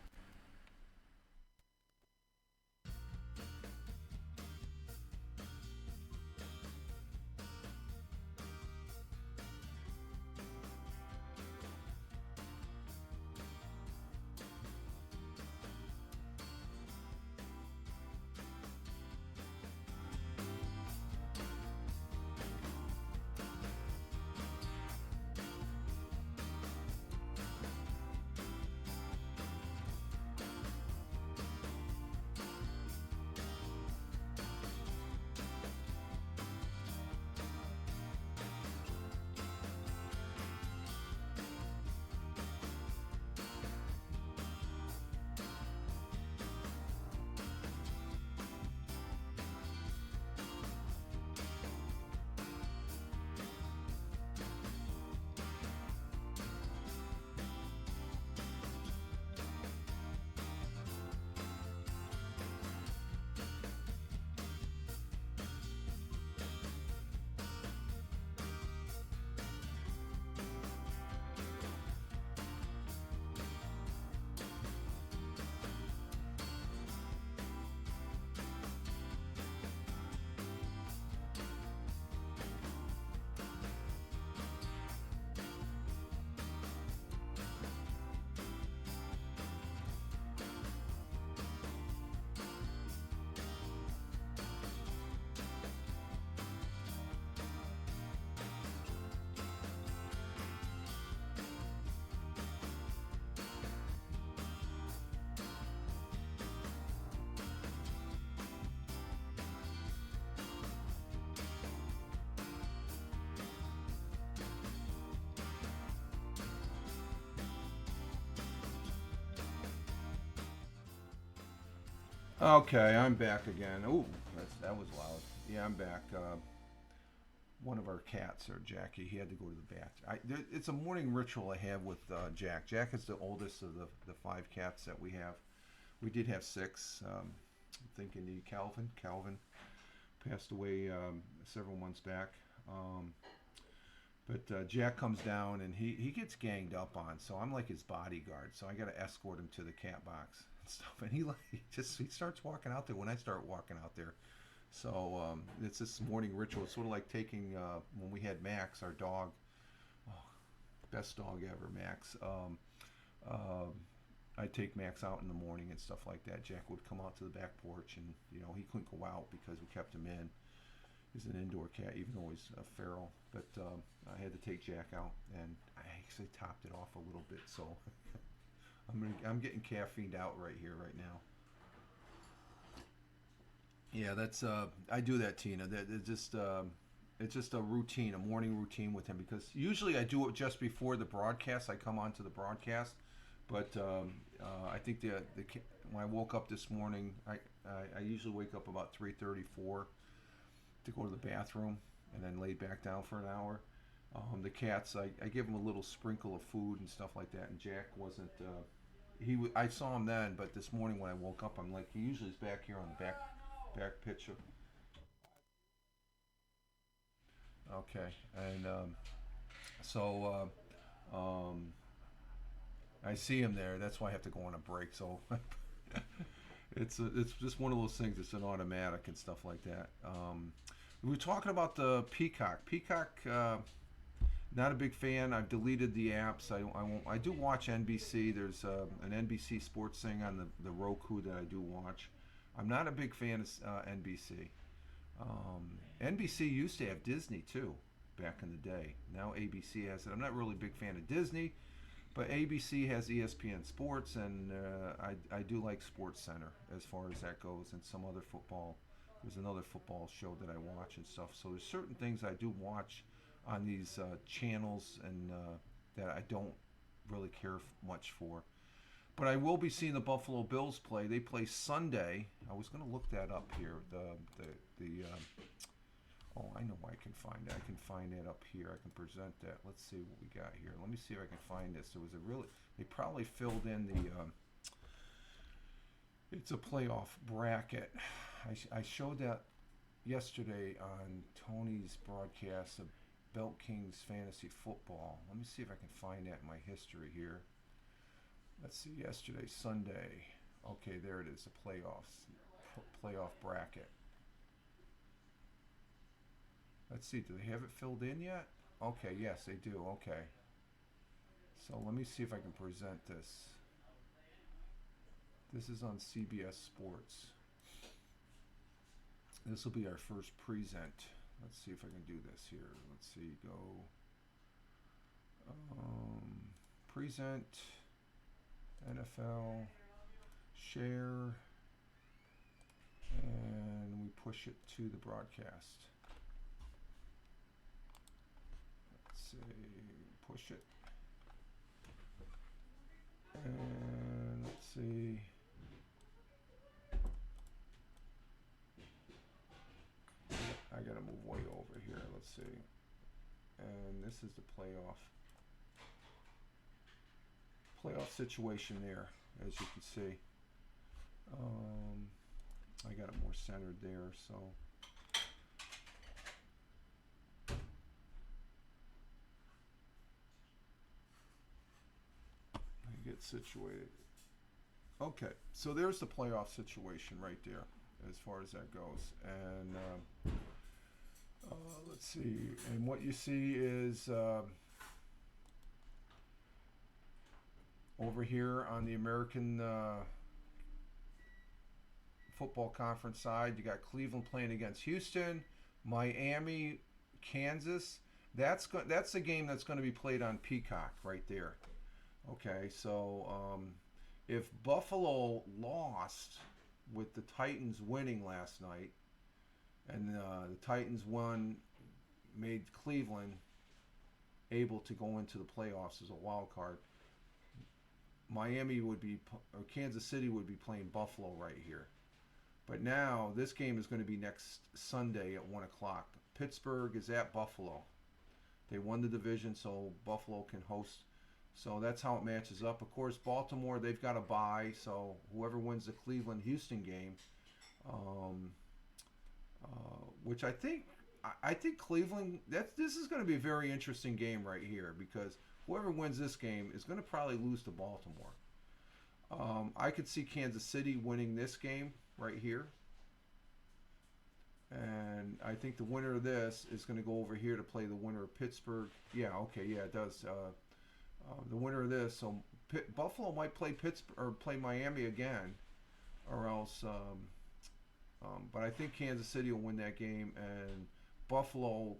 Speaker 1: Okay, I'm back again. Ooh, that was loud. Yeah, I'm back. One of our cats, or Jackie, he had to go to the bath. It's a morning ritual I have with Jack. Jack is the oldest of the five cats that we have. We did have six. I'm thinking the Calvin. Calvin passed away several months back. But Jack comes down and he gets ganged up on, so I'm like his bodyguard. So I got to escort him to the cat box and stuff. And he starts walking out there when I start walking out there. So it's this morning ritual. It's sort of like taking when we had Max, our dog, oh, best dog ever, Max. Uh, I'd take Max out in the morning and stuff like that. Jack would come out to the back porch, and he couldn't go out because we kept him in. He's an indoor cat, even though he's a feral. But I had to take Jack out, and I actually topped it off a little bit. So I'm getting caffeined out right here, right now. Yeah, that's I do that, Tina. That it's just a routine, a morning routine with him because usually I do it just before the broadcast. I come onto the broadcast, but I think when I woke up this morning, I usually wake up about 3:34 to go to the bathroom and then lay back down for an hour. The cats, I give them a little sprinkle of food and stuff like that, and Jack wasn't. I saw him then, but this morning when I woke up, I'm like, he usually is back here on the back pitch of. Okay, and so I see him there. That's why I have to go on a break. So it's just one of those things. It's an automatic and stuff like that. We were talking about the Peacock. Peacock, not a big fan. I've deleted the apps. I won't. I do watch NBC. There's an NBC sports thing on the Roku that I do watch. I'm not a big fan of NBC. NBC used to have Disney too, back in the day. Now ABC has it. I'm not really a big fan of Disney, but ABC has ESPN Sports, and I do like Sports Center as far as that goes, and some other football. There's another football show that I watch and stuff. So there's certain things I do watch on these channels and that I don't really care much for. But I will be seeing the Buffalo Bills play. They play Sunday. I was going to look that up here. Oh, I know where I can find it. I can find it up here. I can present that. Let's see what we got here. Let me see if I can find this. There was a really. They probably filled in the. It's a playoff bracket. I showed that yesterday on Tony's broadcast of Belt Kings Fantasy Football. Let me see if I can find that in my history here. Let's see, yesterday, Sunday. Okay, there it is, the playoff bracket. Let's see, do they have it filled in yet? Okay, yes, they do, okay. So let me see if I can present this. This is on CBS Sports. This will be our first present. Let's see if I can do this here. Let's see, go. Present. NFL, share, and we push it to the broadcast. Let's see, push it, and let's see. I gotta move way over here. Let's see, and this is the playoff situation there, as you can see. I got it more centered there, so I get situated. Okay, so there's the playoff situation right there as far as that goes. And let's see, and what you see is over here on the American Football Conference side, you got Cleveland playing against Houston, Miami, Kansas. That's the game that's going to be played on Peacock right there. Okay, so if Buffalo lost with the Titans winning last night, and the Titans made Cleveland able to go into the playoffs as a wild card, Kansas City would be playing Buffalo right here. But now this game is going to be next Sunday at 1 o'clock. Pittsburgh is at Buffalo. They won the division, so Buffalo can host. So that's how it matches up. Of course, Baltimore, they've got a bye, so whoever wins the Cleveland-Houston game, which I think Cleveland, this is going to be a very interesting game right here, because whoever wins this game is going to probably lose to Baltimore. I could see Kansas City winning this game right here. And I think the winner of this is going to go over here to play the winner of Pittsburgh. Yeah, okay, yeah, it does. The winner of this, so Buffalo might play Pittsburgh or play Miami again, or else. But I think Kansas City will win that game, and Buffalo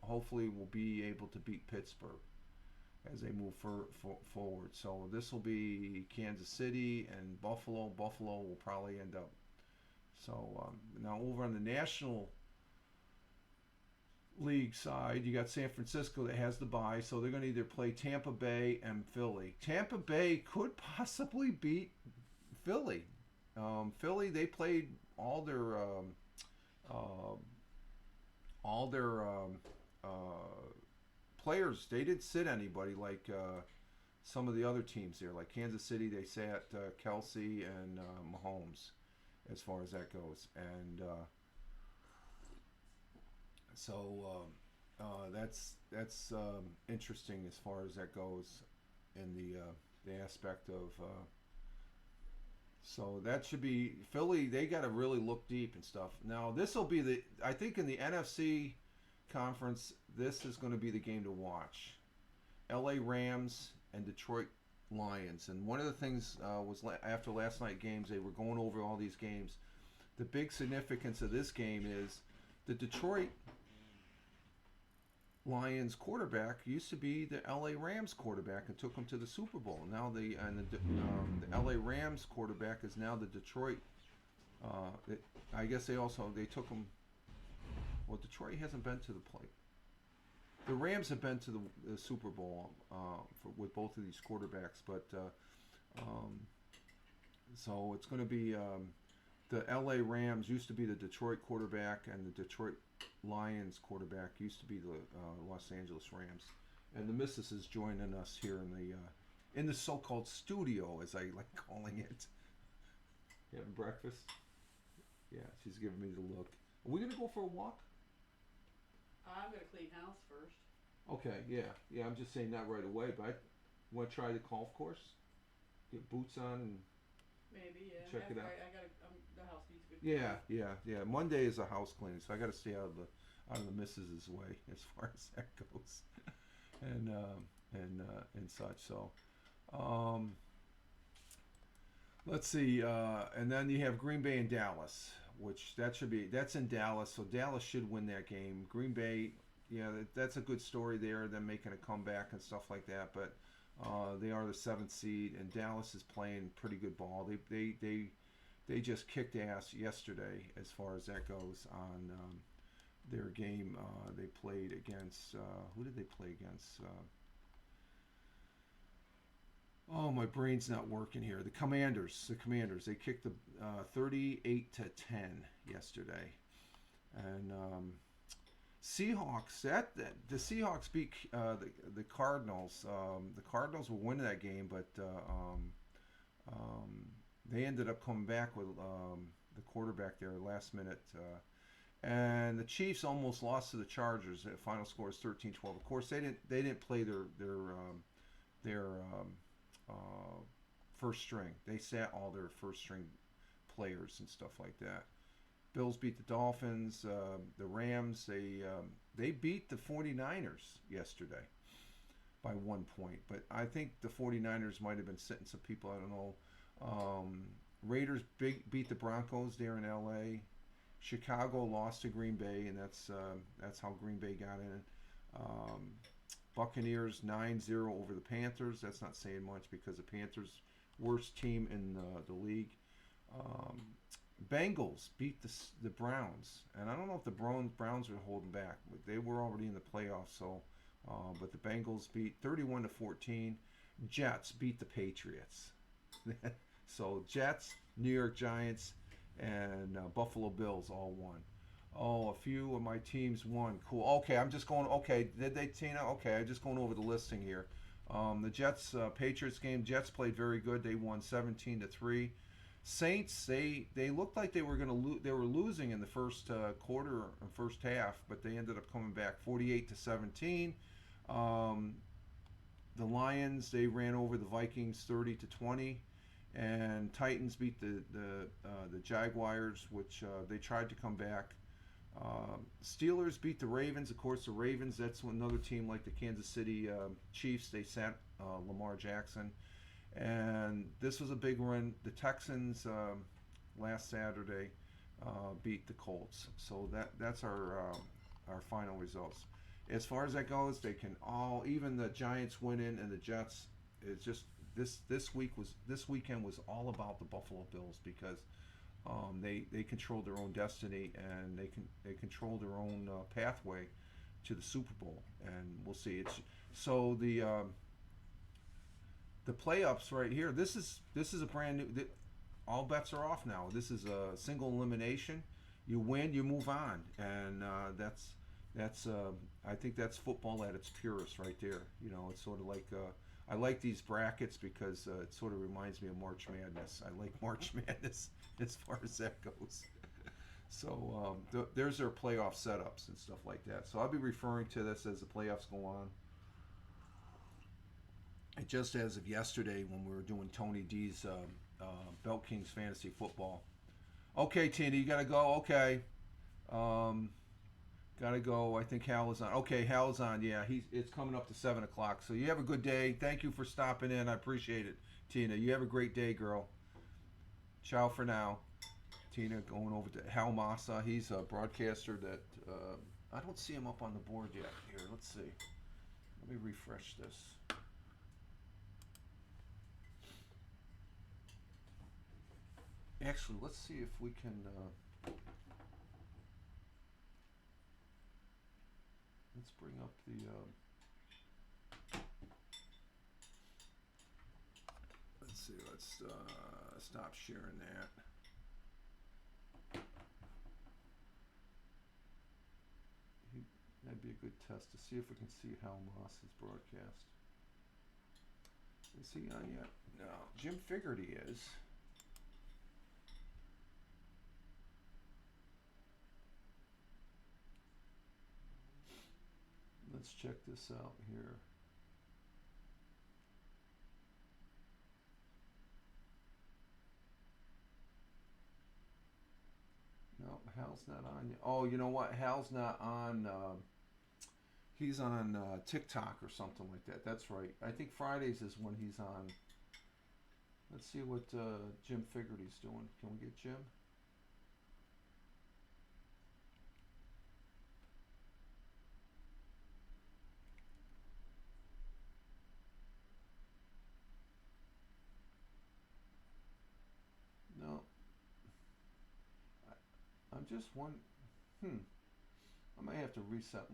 Speaker 1: hopefully will be able to beat Pittsburgh as they move forward. So this will be Kansas City and Buffalo. Buffalo will probably end up. So now over on the National League side, you got San Francisco that has the bye, so they're going to either play Tampa Bay and Philly. Tampa Bay could possibly beat Philly. Philly, they played all their players. They didn't sit anybody like some of the other teams there. Like Kansas City, they sat Kelsey and Mahomes, as far as that goes. And so that's interesting as far as that goes in the aspect of. So that should be Philly. They got to really look deep and stuff. Now this will be I think in the NFC conference, this is going to be the game to watch. L.A. Rams and Detroit Lions. And one of the things was after last night games, they were going over all these games. The big significance of this game is the Detroit Lions quarterback used to be the L.A. Rams quarterback and took them to the Super Bowl. Now the L.A. Rams quarterback is now the Detroit. I guess they took him. Well, Detroit hasn't been to the play. The Rams have been to the Super Bowl with both of these quarterbacks, but Um, so it's going to be the L.A. Rams used to be the Detroit quarterback, and the Detroit Lions quarterback used to be the Los Angeles Rams. And the missus is joining us here in the so-called studio, as I like calling it. You having breakfast? Yeah, she's giving me the look. Are we gonna go for a walk?
Speaker 2: I'm gonna clean house first.
Speaker 1: Okay, yeah. I'm just saying not right away, but I want to try the golf course. Get boots on and
Speaker 2: Maybe, yeah.
Speaker 1: check it out.
Speaker 2: I gotta. The house needs a good.
Speaker 1: Yeah. Monday is a house cleaning, so I got to stay out of the missus's way as far as that goes, and such. So, um, let's see, and then you have Green Bay and Dallas, which that's in Dallas, so Dallas should win that game. Green Bay, yeah, that's a good story there, them making a comeback and stuff like that. But they are the seventh seed, and Dallas is playing pretty good ball. They just kicked ass yesterday as far as that goes on their game. They played against who did they play against? Oh, my brain's not working here. The Commanders. They kicked the 38-10 yesterday, and Seahawks. The Seahawks beat the Cardinals. The Cardinals were winning that game, but they ended up coming back with the quarterback there last minute. And the Chiefs almost lost to the Chargers. The final score is 13-12. Of course, they didn't play their first string. They sat all their first string players and stuff like that. Bills beat the Dolphins. The Rams, they beat the 49ers yesterday by 1 point. But I think the 49ers might have been sitting some people. I don't know. Raiders beat the Broncos there in L.A. Chicago lost to Green Bay, and that's how Green Bay got in. Buccaneers 9-0 over the Panthers. That's not saying much because the Panthers, worst team in the league. Bengals beat the Browns, and I don't know if the Browns are holding back, but they were already in the playoffs. So, but the Bengals beat 31-14. Jets beat the Patriots. So Jets, New York Giants, and Buffalo Bills all won. Oh, a few of my teams won. Cool. Okay, I'm just going. Okay, did they, Tina? Okay, I'm just going over the listing here. The Jets Patriots game. Jets played very good. They won 17-3. Saints, they looked like they were going to they were losing in the first quarter and first half, but they ended up coming back 48-17. The Lions, they ran over the Vikings 30-20, and Titans beat the Jaguars, which they tried to come back. Steelers beat the Ravens. Of course, the Ravens, that's another team like the Kansas City Chiefs. They sat Lamar Jackson. And this was a big run. The Texans last Saturday beat the Colts. So that's our final results. As far as that goes, they can all, even the Giants winning and the Jets. It's just this weekend was all about the Buffalo Bills because they control their own destiny and they control their own pathway to the Super Bowl. And we'll see. It's so the playoffs right here. This is a brand new. All bets are off now. This is a single elimination. You win, you move on, and that's I think that's football at its purest right there. You know, it's sort of like I like these brackets because it sort of reminds me of March Madness. I like March Madness as far as that goes. So there's their playoff setups and stuff like that. So I'll be referring to this as the playoffs go on. And just as of yesterday when we were doing Tony D's Belt Kings Fantasy Football. Okay, Tina, you got to go. Okay. Got to go. I think Hal is on. Okay, Hal is on. Yeah, it's coming up to 7 o'clock. So you have a good day. Thank you for stopping in. I appreciate it, Tina. You have a great day, girl. Ciao for now. Tina going over to Hal Massa. He's a broadcaster that I don't see him up on the board yet. Here, let's see. Let me refresh this. Actually, let's see if we can. Let's bring up the. Let's see. Let's stop sharing that. That'd be a good test to see if we can see Hal Moss's broadcast. Is he on yet? No. Jim Figerty is. Let's check this out here. No, Hal's not on yet. Oh, you know what? Hal's not on. He's on TikTok or something like that. That's right. I think Fridays is when he's on. Let's see what Jim Figerty's doing. Can we get Jim? No. I'm just one. I might have to reset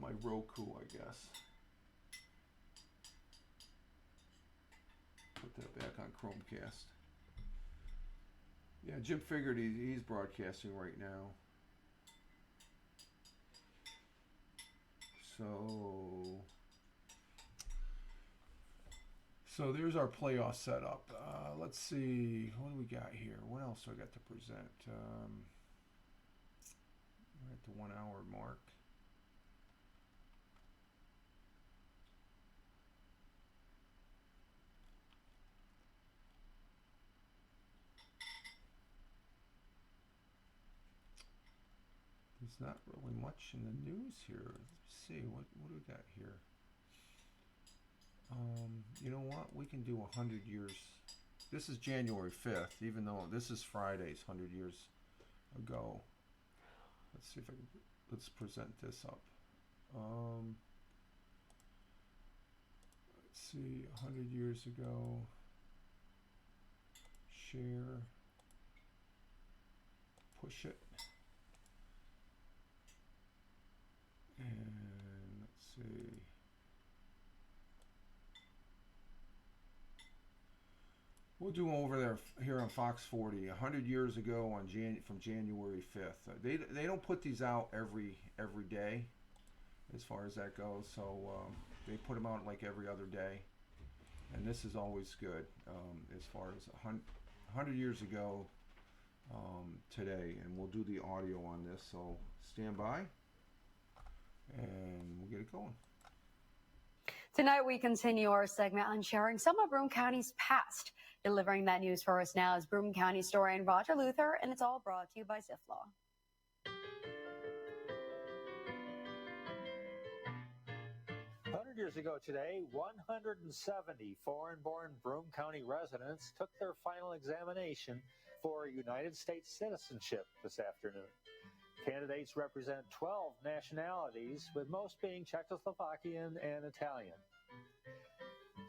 Speaker 1: my Roku, I guess. Put that back on Chromecast. Yeah, Jim Figerty, he's broadcasting right now. So there's our playoff setup. Let's see, what do we got here? What else do I got to present? We're at the 1 hour mark. There's not really much in the news here. Let's see, what do we got here? You know what? We can do 100 years. This is January 5th, even though this is Friday's 100 years ago. Let's see if I can, let's present this up. Let's see, 100 years ago. Share. Push it. And let's see. We'll do over there here on Fox 40. 100 years ago on from January 5th. They don't put these out every day, as far as that goes. So they put them out like every other day, and this is always good as far as 100 years ago today. And we'll do the audio on this. So stand by, and we'll get it going.
Speaker 3: Tonight, we continue our segment on sharing some of Broome County's past. Delivering that news for us now is Broome County historian Roger Luther, and it's all brought to you by Ziflaw.
Speaker 4: 100 years ago today, 170 foreign-born Broome County residents took their final examination for United States citizenship this afternoon. Candidates represent 12 nationalities, with most being Czechoslovakian and Italian.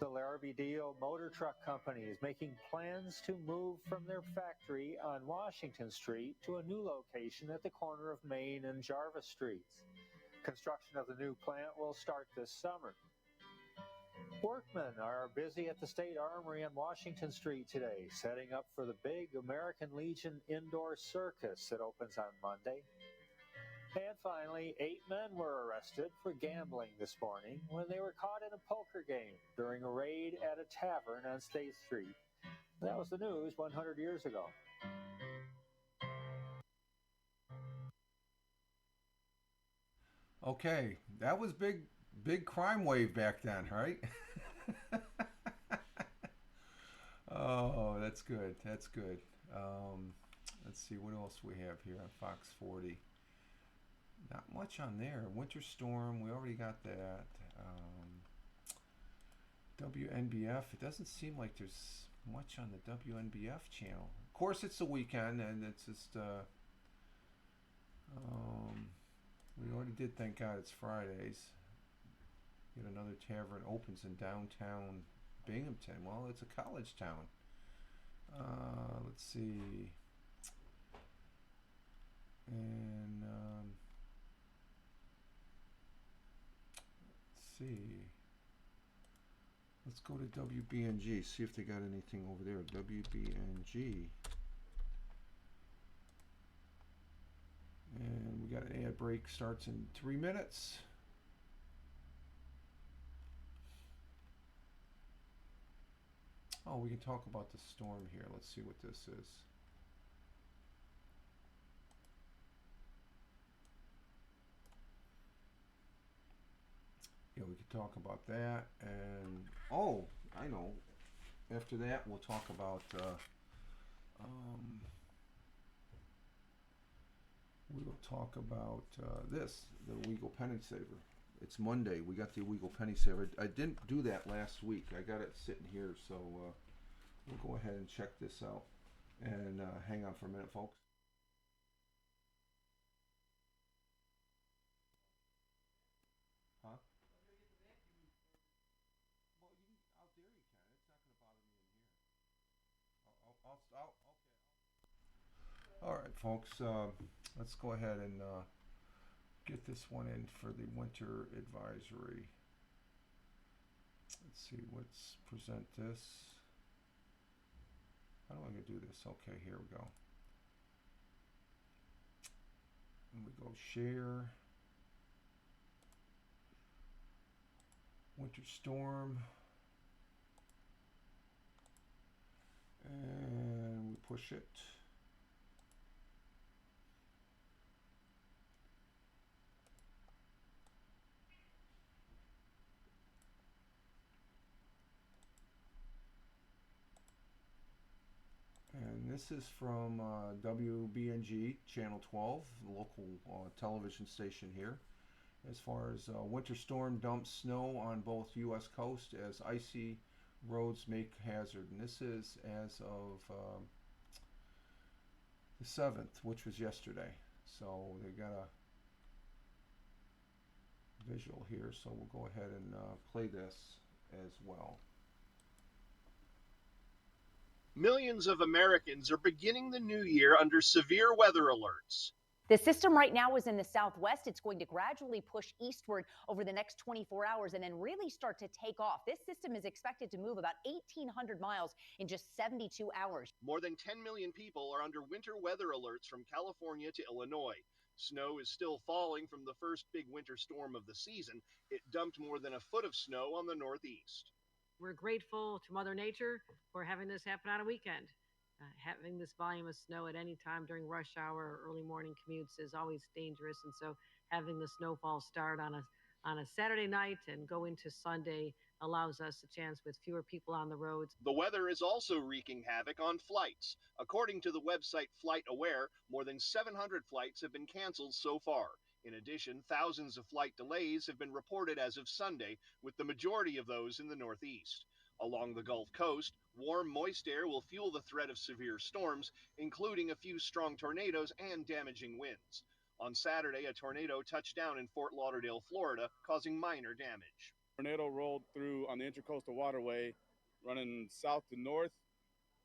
Speaker 4: The Larrabee Dio Motor Truck Company is making plans to move from their factory on Washington Street to a new location at the corner of Main and Jarvis Streets. Construction of the new plant will start this summer. Workmen are busy at the State Armory on Washington Street today, setting up for the big American Legion indoor circus that opens on Monday. And finally, 8 men were arrested for gambling this morning when they were caught in a poker game during a raid at a tavern on State Street. That was the news 100 years ago.
Speaker 1: Okay, that was big crime wave back then, right? Oh, that's good. That's good. Let's see, what else we have here on Fox 40. Not much on there. Winter Storm, we already got that. WNBF, it doesn't seem like there's much on the WNBF channel. Of course, it's the weekend, and it's just, we already did, thank God it's Fridays. Yet another tavern opens in downtown Binghamton. Well, it's a college town. Let's see. And, let's see. Let's go to WBNG, see if they got anything over there. WBNG. And we got an ad break, starts in 3 minutes. Oh, we can talk about the storm here. Let's see what this is. Yeah, we could talk about that. And, oh, I know. After that, we'll talk about, we will talk about this, the Weagle Penny Saver. It's Monday. We got the Weagle Penny Saver. I didn't do that last week. I got it sitting here, so we'll go ahead and check this out. And hang on for a minute, folks. Huh? Well, you can, out there you can. It's not going to bother me in here. Okay. All right, folks. Let's go ahead and get this one in for the winter advisory. Let's see, let's present this. How do I gonna do this? Okay, here we go. And we go share. Winter storm. And we push it. And this is from WBNG Channel 12, the local television station here. As far as winter storm dumps snow on both U.S. coast as icy roads make hazard. And this is as of the 7th, which was yesterday. So they got a visual here, so we'll go ahead and play this as well.
Speaker 5: Millions of Americans are beginning the new year under severe weather alerts.
Speaker 6: The system right now is in the southwest. It's going to gradually push eastward over the next 24 hours and then really start to take off. This system is expected to move about 1,800 miles in just 72 hours.
Speaker 5: More than 10 million people are under winter weather alerts from California to Illinois. Snow is still falling from the first big winter storm of the season. It dumped more than a foot of snow on the northeast.
Speaker 7: We're grateful to Mother Nature for having this happen on a weekend. Having this volume of snow at any time during rush hour or early morning commutes is always dangerous, and so having the snowfall start on a Saturday night and go into Sunday allows us a chance with fewer people on the roads.
Speaker 5: The weather is also wreaking havoc on flights. According to the website Flight Aware, more than 700 flights have been canceled so far. In addition, thousands of flight delays have been reported as of Sunday, with the majority of those in the Northeast. Along the Gulf Coast, warm, moist air will fuel the threat of severe storms, including a few strong tornadoes and damaging winds. On Saturday, a tornado touched down in Fort Lauderdale, Florida, causing minor damage.
Speaker 8: Tornado rolled through on the Intracoastal Waterway, running south to north.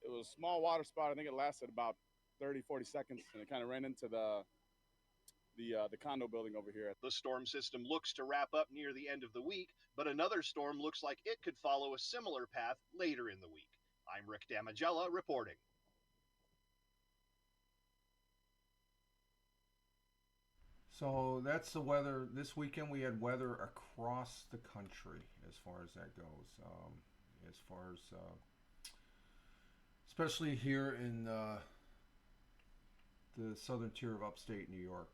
Speaker 8: It was a small water spot. I think it lasted about 30, 40 seconds, and it kind of ran into the condo building over here.
Speaker 5: The storm system looks to wrap up near the end of the week, but another storm looks like it could follow a similar path later in the week. I'm Rick Damagella reporting.
Speaker 1: So that's the weather. This weekend we had weather across the country as far as that goes. As far as, especially here in the southern tier of upstate New York,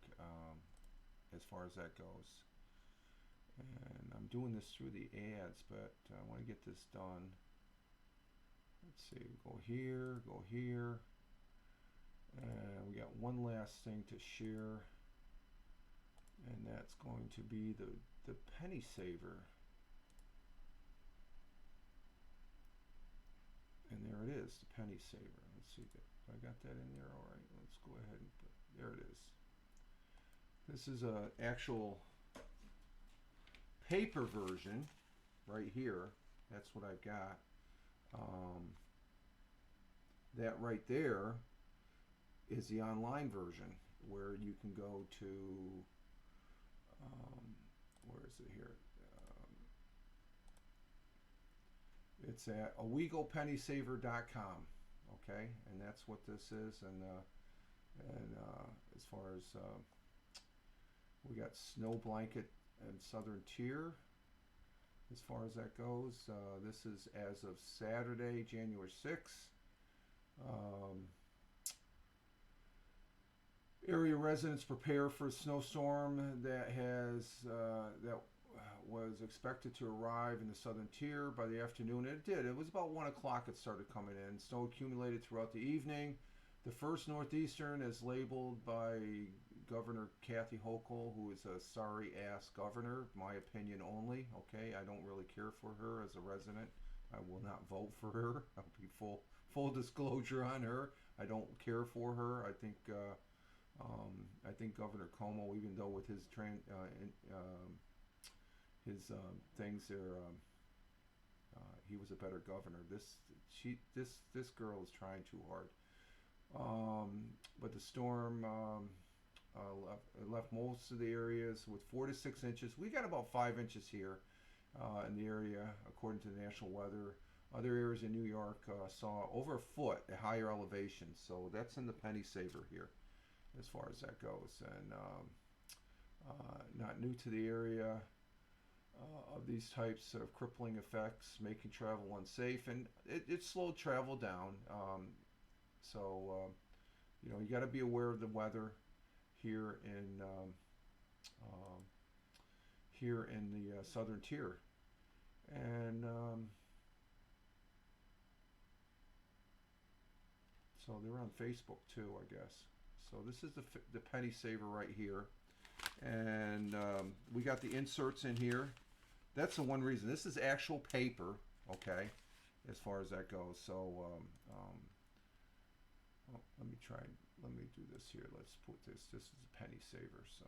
Speaker 1: as far as that goes. And I'm doing this through the ads, but I want to get this done. Let's see, go here, and we got one last thing to share, and that's going to be the penny saver. And there it is, the penny saver. Let's see, I got that in there. All right, let's go ahead and put, there it is. This is a actual paper version right here. That's what I've got. That right there is the online version where you can go to, where is it here? It's at OwegoPennySaver.com. Okay, and that's what this is. And as far as we got snow blanket and southern tier. As far as that goes, this is as of Saturday, January 6th. Area residents prepare for a snowstorm that was expected to arrive in the southern tier by the afternoon. It did. It was about 1 o'clock it started coming in. Snow accumulated throughout the evening. The first northeastern is labeled by Governor Kathy Hochul, who is a sorry-ass governor, my opinion only. Okay, I don't really care for her as a resident. I will not vote for her. I'll be full disclosure on her. I don't care for her. I think Governor Cuomo, even though with his things there, he was a better governor. This girl is trying too hard. But the storm left most of the areas with 4 to 6 inches. We got about 5 inches here in the area, according to the National Weather. Other areas in New York saw over a foot at higher elevation. So that's in the penny saver here, as far as that goes. And not new to the area of these types of crippling effects, making travel unsafe, and it slowed travel down. So you got to be aware of the weather here in the southern tier, and so they're on Facebook too, I guess. So this is the penny saver right here, and we got the inserts in here. That's the one reason. This is actual paper, okay, as far as that goes. So let me do this here. Let's put this. This is a penny saver. So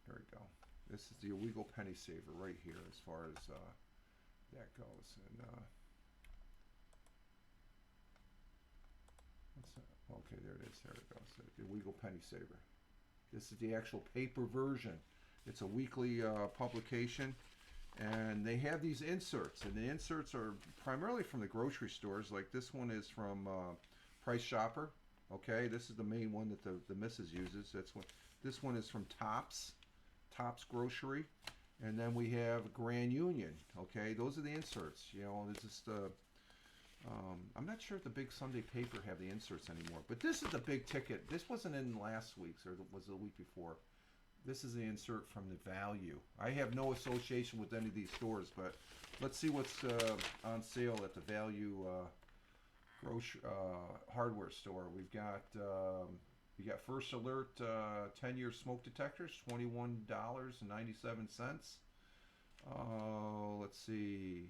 Speaker 1: there we go. This is the illegal penny saver right here, as far as that goes. And okay, there it is. There it goes. The illegal penny saver. This is the actual paper version. It's a weekly publication. And they have these inserts, and the inserts are primarily from the grocery stores. Like this one is from Price Chopper. Okay, this is the main one that the missus uses. This one is from Tops Grocery, and then we have Grand Union. Okay, those are the inserts. It's just I'm not sure if the Big Sunday paper have the inserts anymore, but this is the big ticket. This wasn't in last week's, or was it the week before? This is the insert from the Value. I have no association with any of these stores, but let's see what's on sale at the Value hardware store. We've got you got First Alert 10-year smoke detectors, $21.97. Let's see,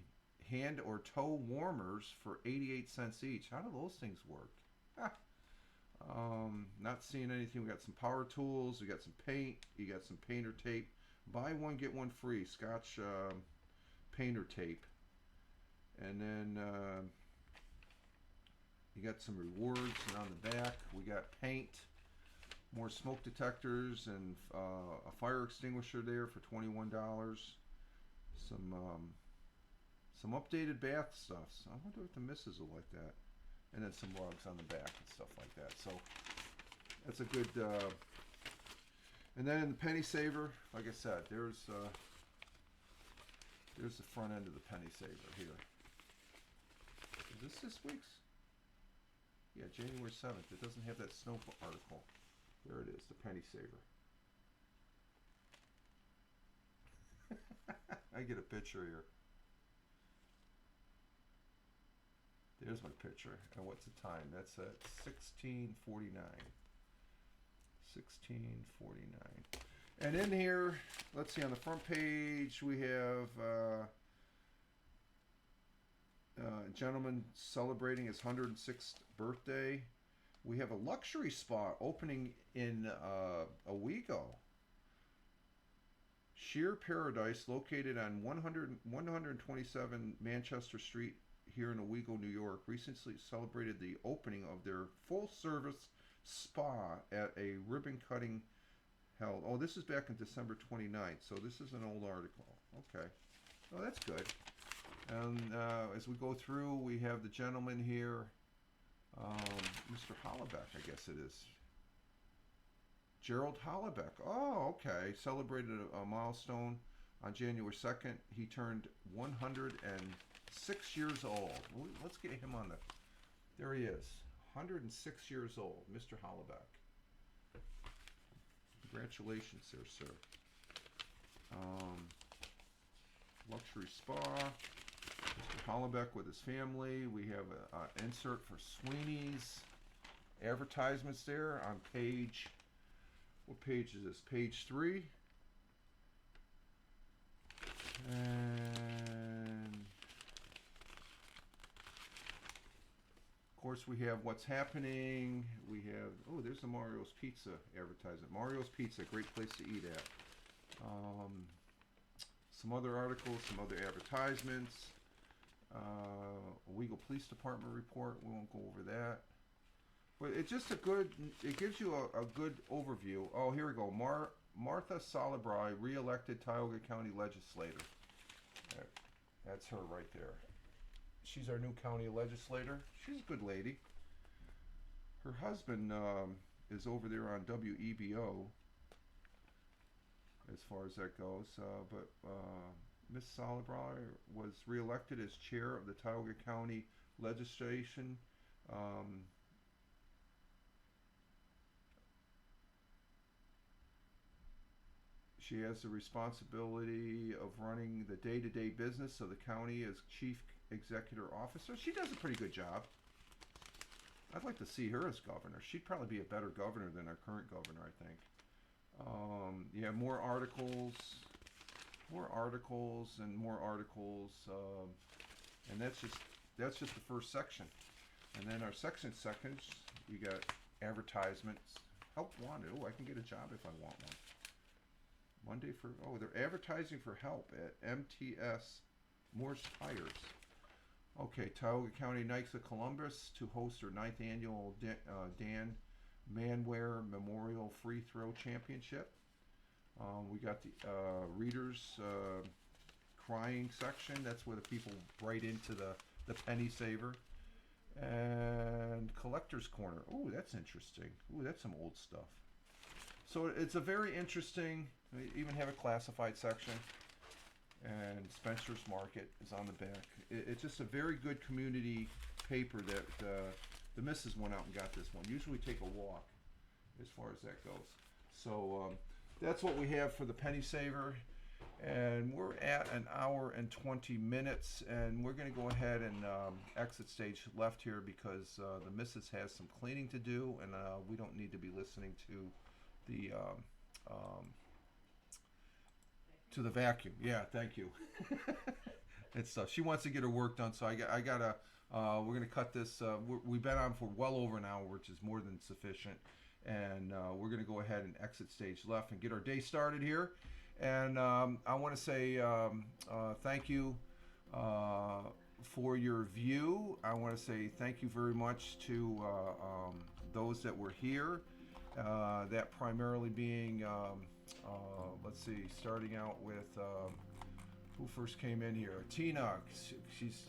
Speaker 1: hand or toe warmers for 88 cents each. How do those things work? Not seeing anything. We got some power tools. We got some paint. You got some painter tape. Buy one get one free. Scotch painter tape. And then you got some rewards, and on the back we got paint, more smoke detectors, and a fire extinguisher there for $21. Some updated bath stuff. So I wonder if the missus will like that. And then some rugs on the back and stuff like that. So that's a good. And then in the penny saver, like I said, there's the front end of the penny saver here. Is this week's? Yeah, January 7th. It doesn't have that snow article. There it is, the penny saver. I get a picture here. There's my picture. And what's the time? That's at 16:49. 16:49. And in here, let's see, on the front page, we have a gentleman celebrating his 106th birthday. We have a luxury spa opening in Owego. Sheer Paradise, located on 127 Manchester Street, here in Owego, New York, recently celebrated the opening of their full-service spa at a ribbon cutting held. Oh, this is back in December 29th, so this is an old article. Okay. Oh, that's good. And as we go through, we have the gentleman here, Mr. Hollebeck, I guess it is. Gerald Hollebeck. Oh, okay. Celebrated a milestone on January 2nd. He turned 106 years old. Let's get him on the... There he is. 106 years old, Mr. Hollebeck. Congratulations there, sir. Luxury Spa. Mr. Hollebeck with his family. We have an insert for Sweeney's. Advertisements there on page... What page is this? Page 3. And of course we have what's happening. We have, oh, there's the Mario's Pizza advertisement. Mario's Pizza, great place to eat at. Some other articles, some other advertisements. Owego Police Department report. We won't go over that. But it's just a good, it gives you a good overview. Oh, here we go. Martha Salabrai, re-elected Tioga County legislator. That's her right there. She's our new county legislator. She's a good lady. Her husband is over there on WEBO, as far as that goes. But Miss Salabrai was re-elected as chair of the Tioga County legislation. She has the responsibility of running the day-to-day business of the county as chief executive officer. She does a pretty good job. I'd like to see her as governor. She'd probably be a better governor than our current governor, I think. Yeah, more articles, and more articles, and that's just the first section. And then our second, you got advertisements. Help wanted. Oh, I can get a job if I want one. Monday for, oh, they're advertising for help at MTS Morse Tires. Okay, Tioga County Knights of Columbus to host their 9th annual Dan Manware Memorial Free Throw Championship. We got the readers crying section. That's where the people write into the penny saver. And collector's corner. Oh, that's interesting. Oh, that's some old stuff. So it's a very interesting, we even have a classified section, and Spencer's Market is on the back. It's just a very good community paper that the missus went out and got this one. Usually we take a walk as far as that goes. So that's what we have for the penny saver, and we're at an hour and 20 minutes, and we're going to go ahead and exit stage left here because the missus has some cleaning to do, and we don't need to be listening to the vacuum. Yeah, thank you. It's she wants to get her work done, so I gotta. We're gonna cut this. We've been on for well over an hour, which is more than sufficient, and we're gonna go ahead and exit stage left and get our day started here. And I want to say thank you for your view. I want to say thank you very much to those that were here. That primarily being, let's see, starting out with who first came in here. Tina, she's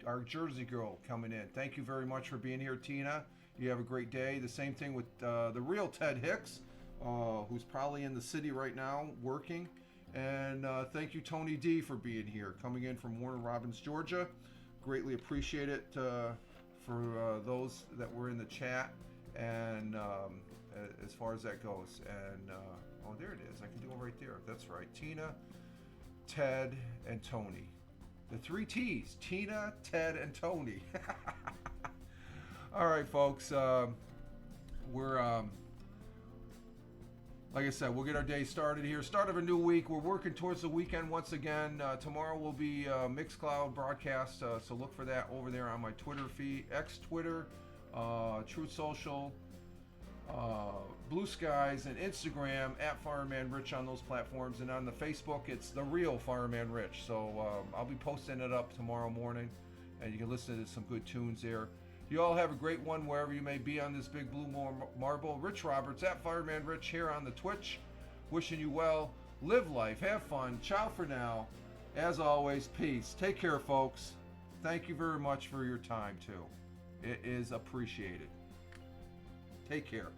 Speaker 1: our Jersey girl coming in. Thank you very much for being here, Tina. You have a great day. The same thing with the real Ted Hicks, who's probably in the city right now working. And thank you, Tony D, for being here, coming in from Warner Robins, Georgia. Greatly appreciate it for those that were in the chat. And as far as that goes, and oh, there it is. I can do it right there. That's right. Tina, Ted, and Tony. The 3 T's: Tina, Ted, and Tony. All right, folks. We're like I said, we'll get our day started here. Start of a new week. We're working towards the weekend once again. Tomorrow will be Mixcloud broadcast, so look for that over there on my Twitter feed, X Twitter, Truth Social, Blue Skies, and Instagram at Fireman Rich on those platforms. And on the Facebook, it's The Real Fireman Rich. So I'll be posting it up tomorrow morning, and you can listen to some good tunes there. You all have a great one wherever you may be on this big blue marble. Rich Roberts at Fireman Rich here on the Twitch. Wishing you well. Live life. Have fun. Ciao for now. As always, peace. Take care, folks. Thank you very much for your time, too. It is appreciated. Take care.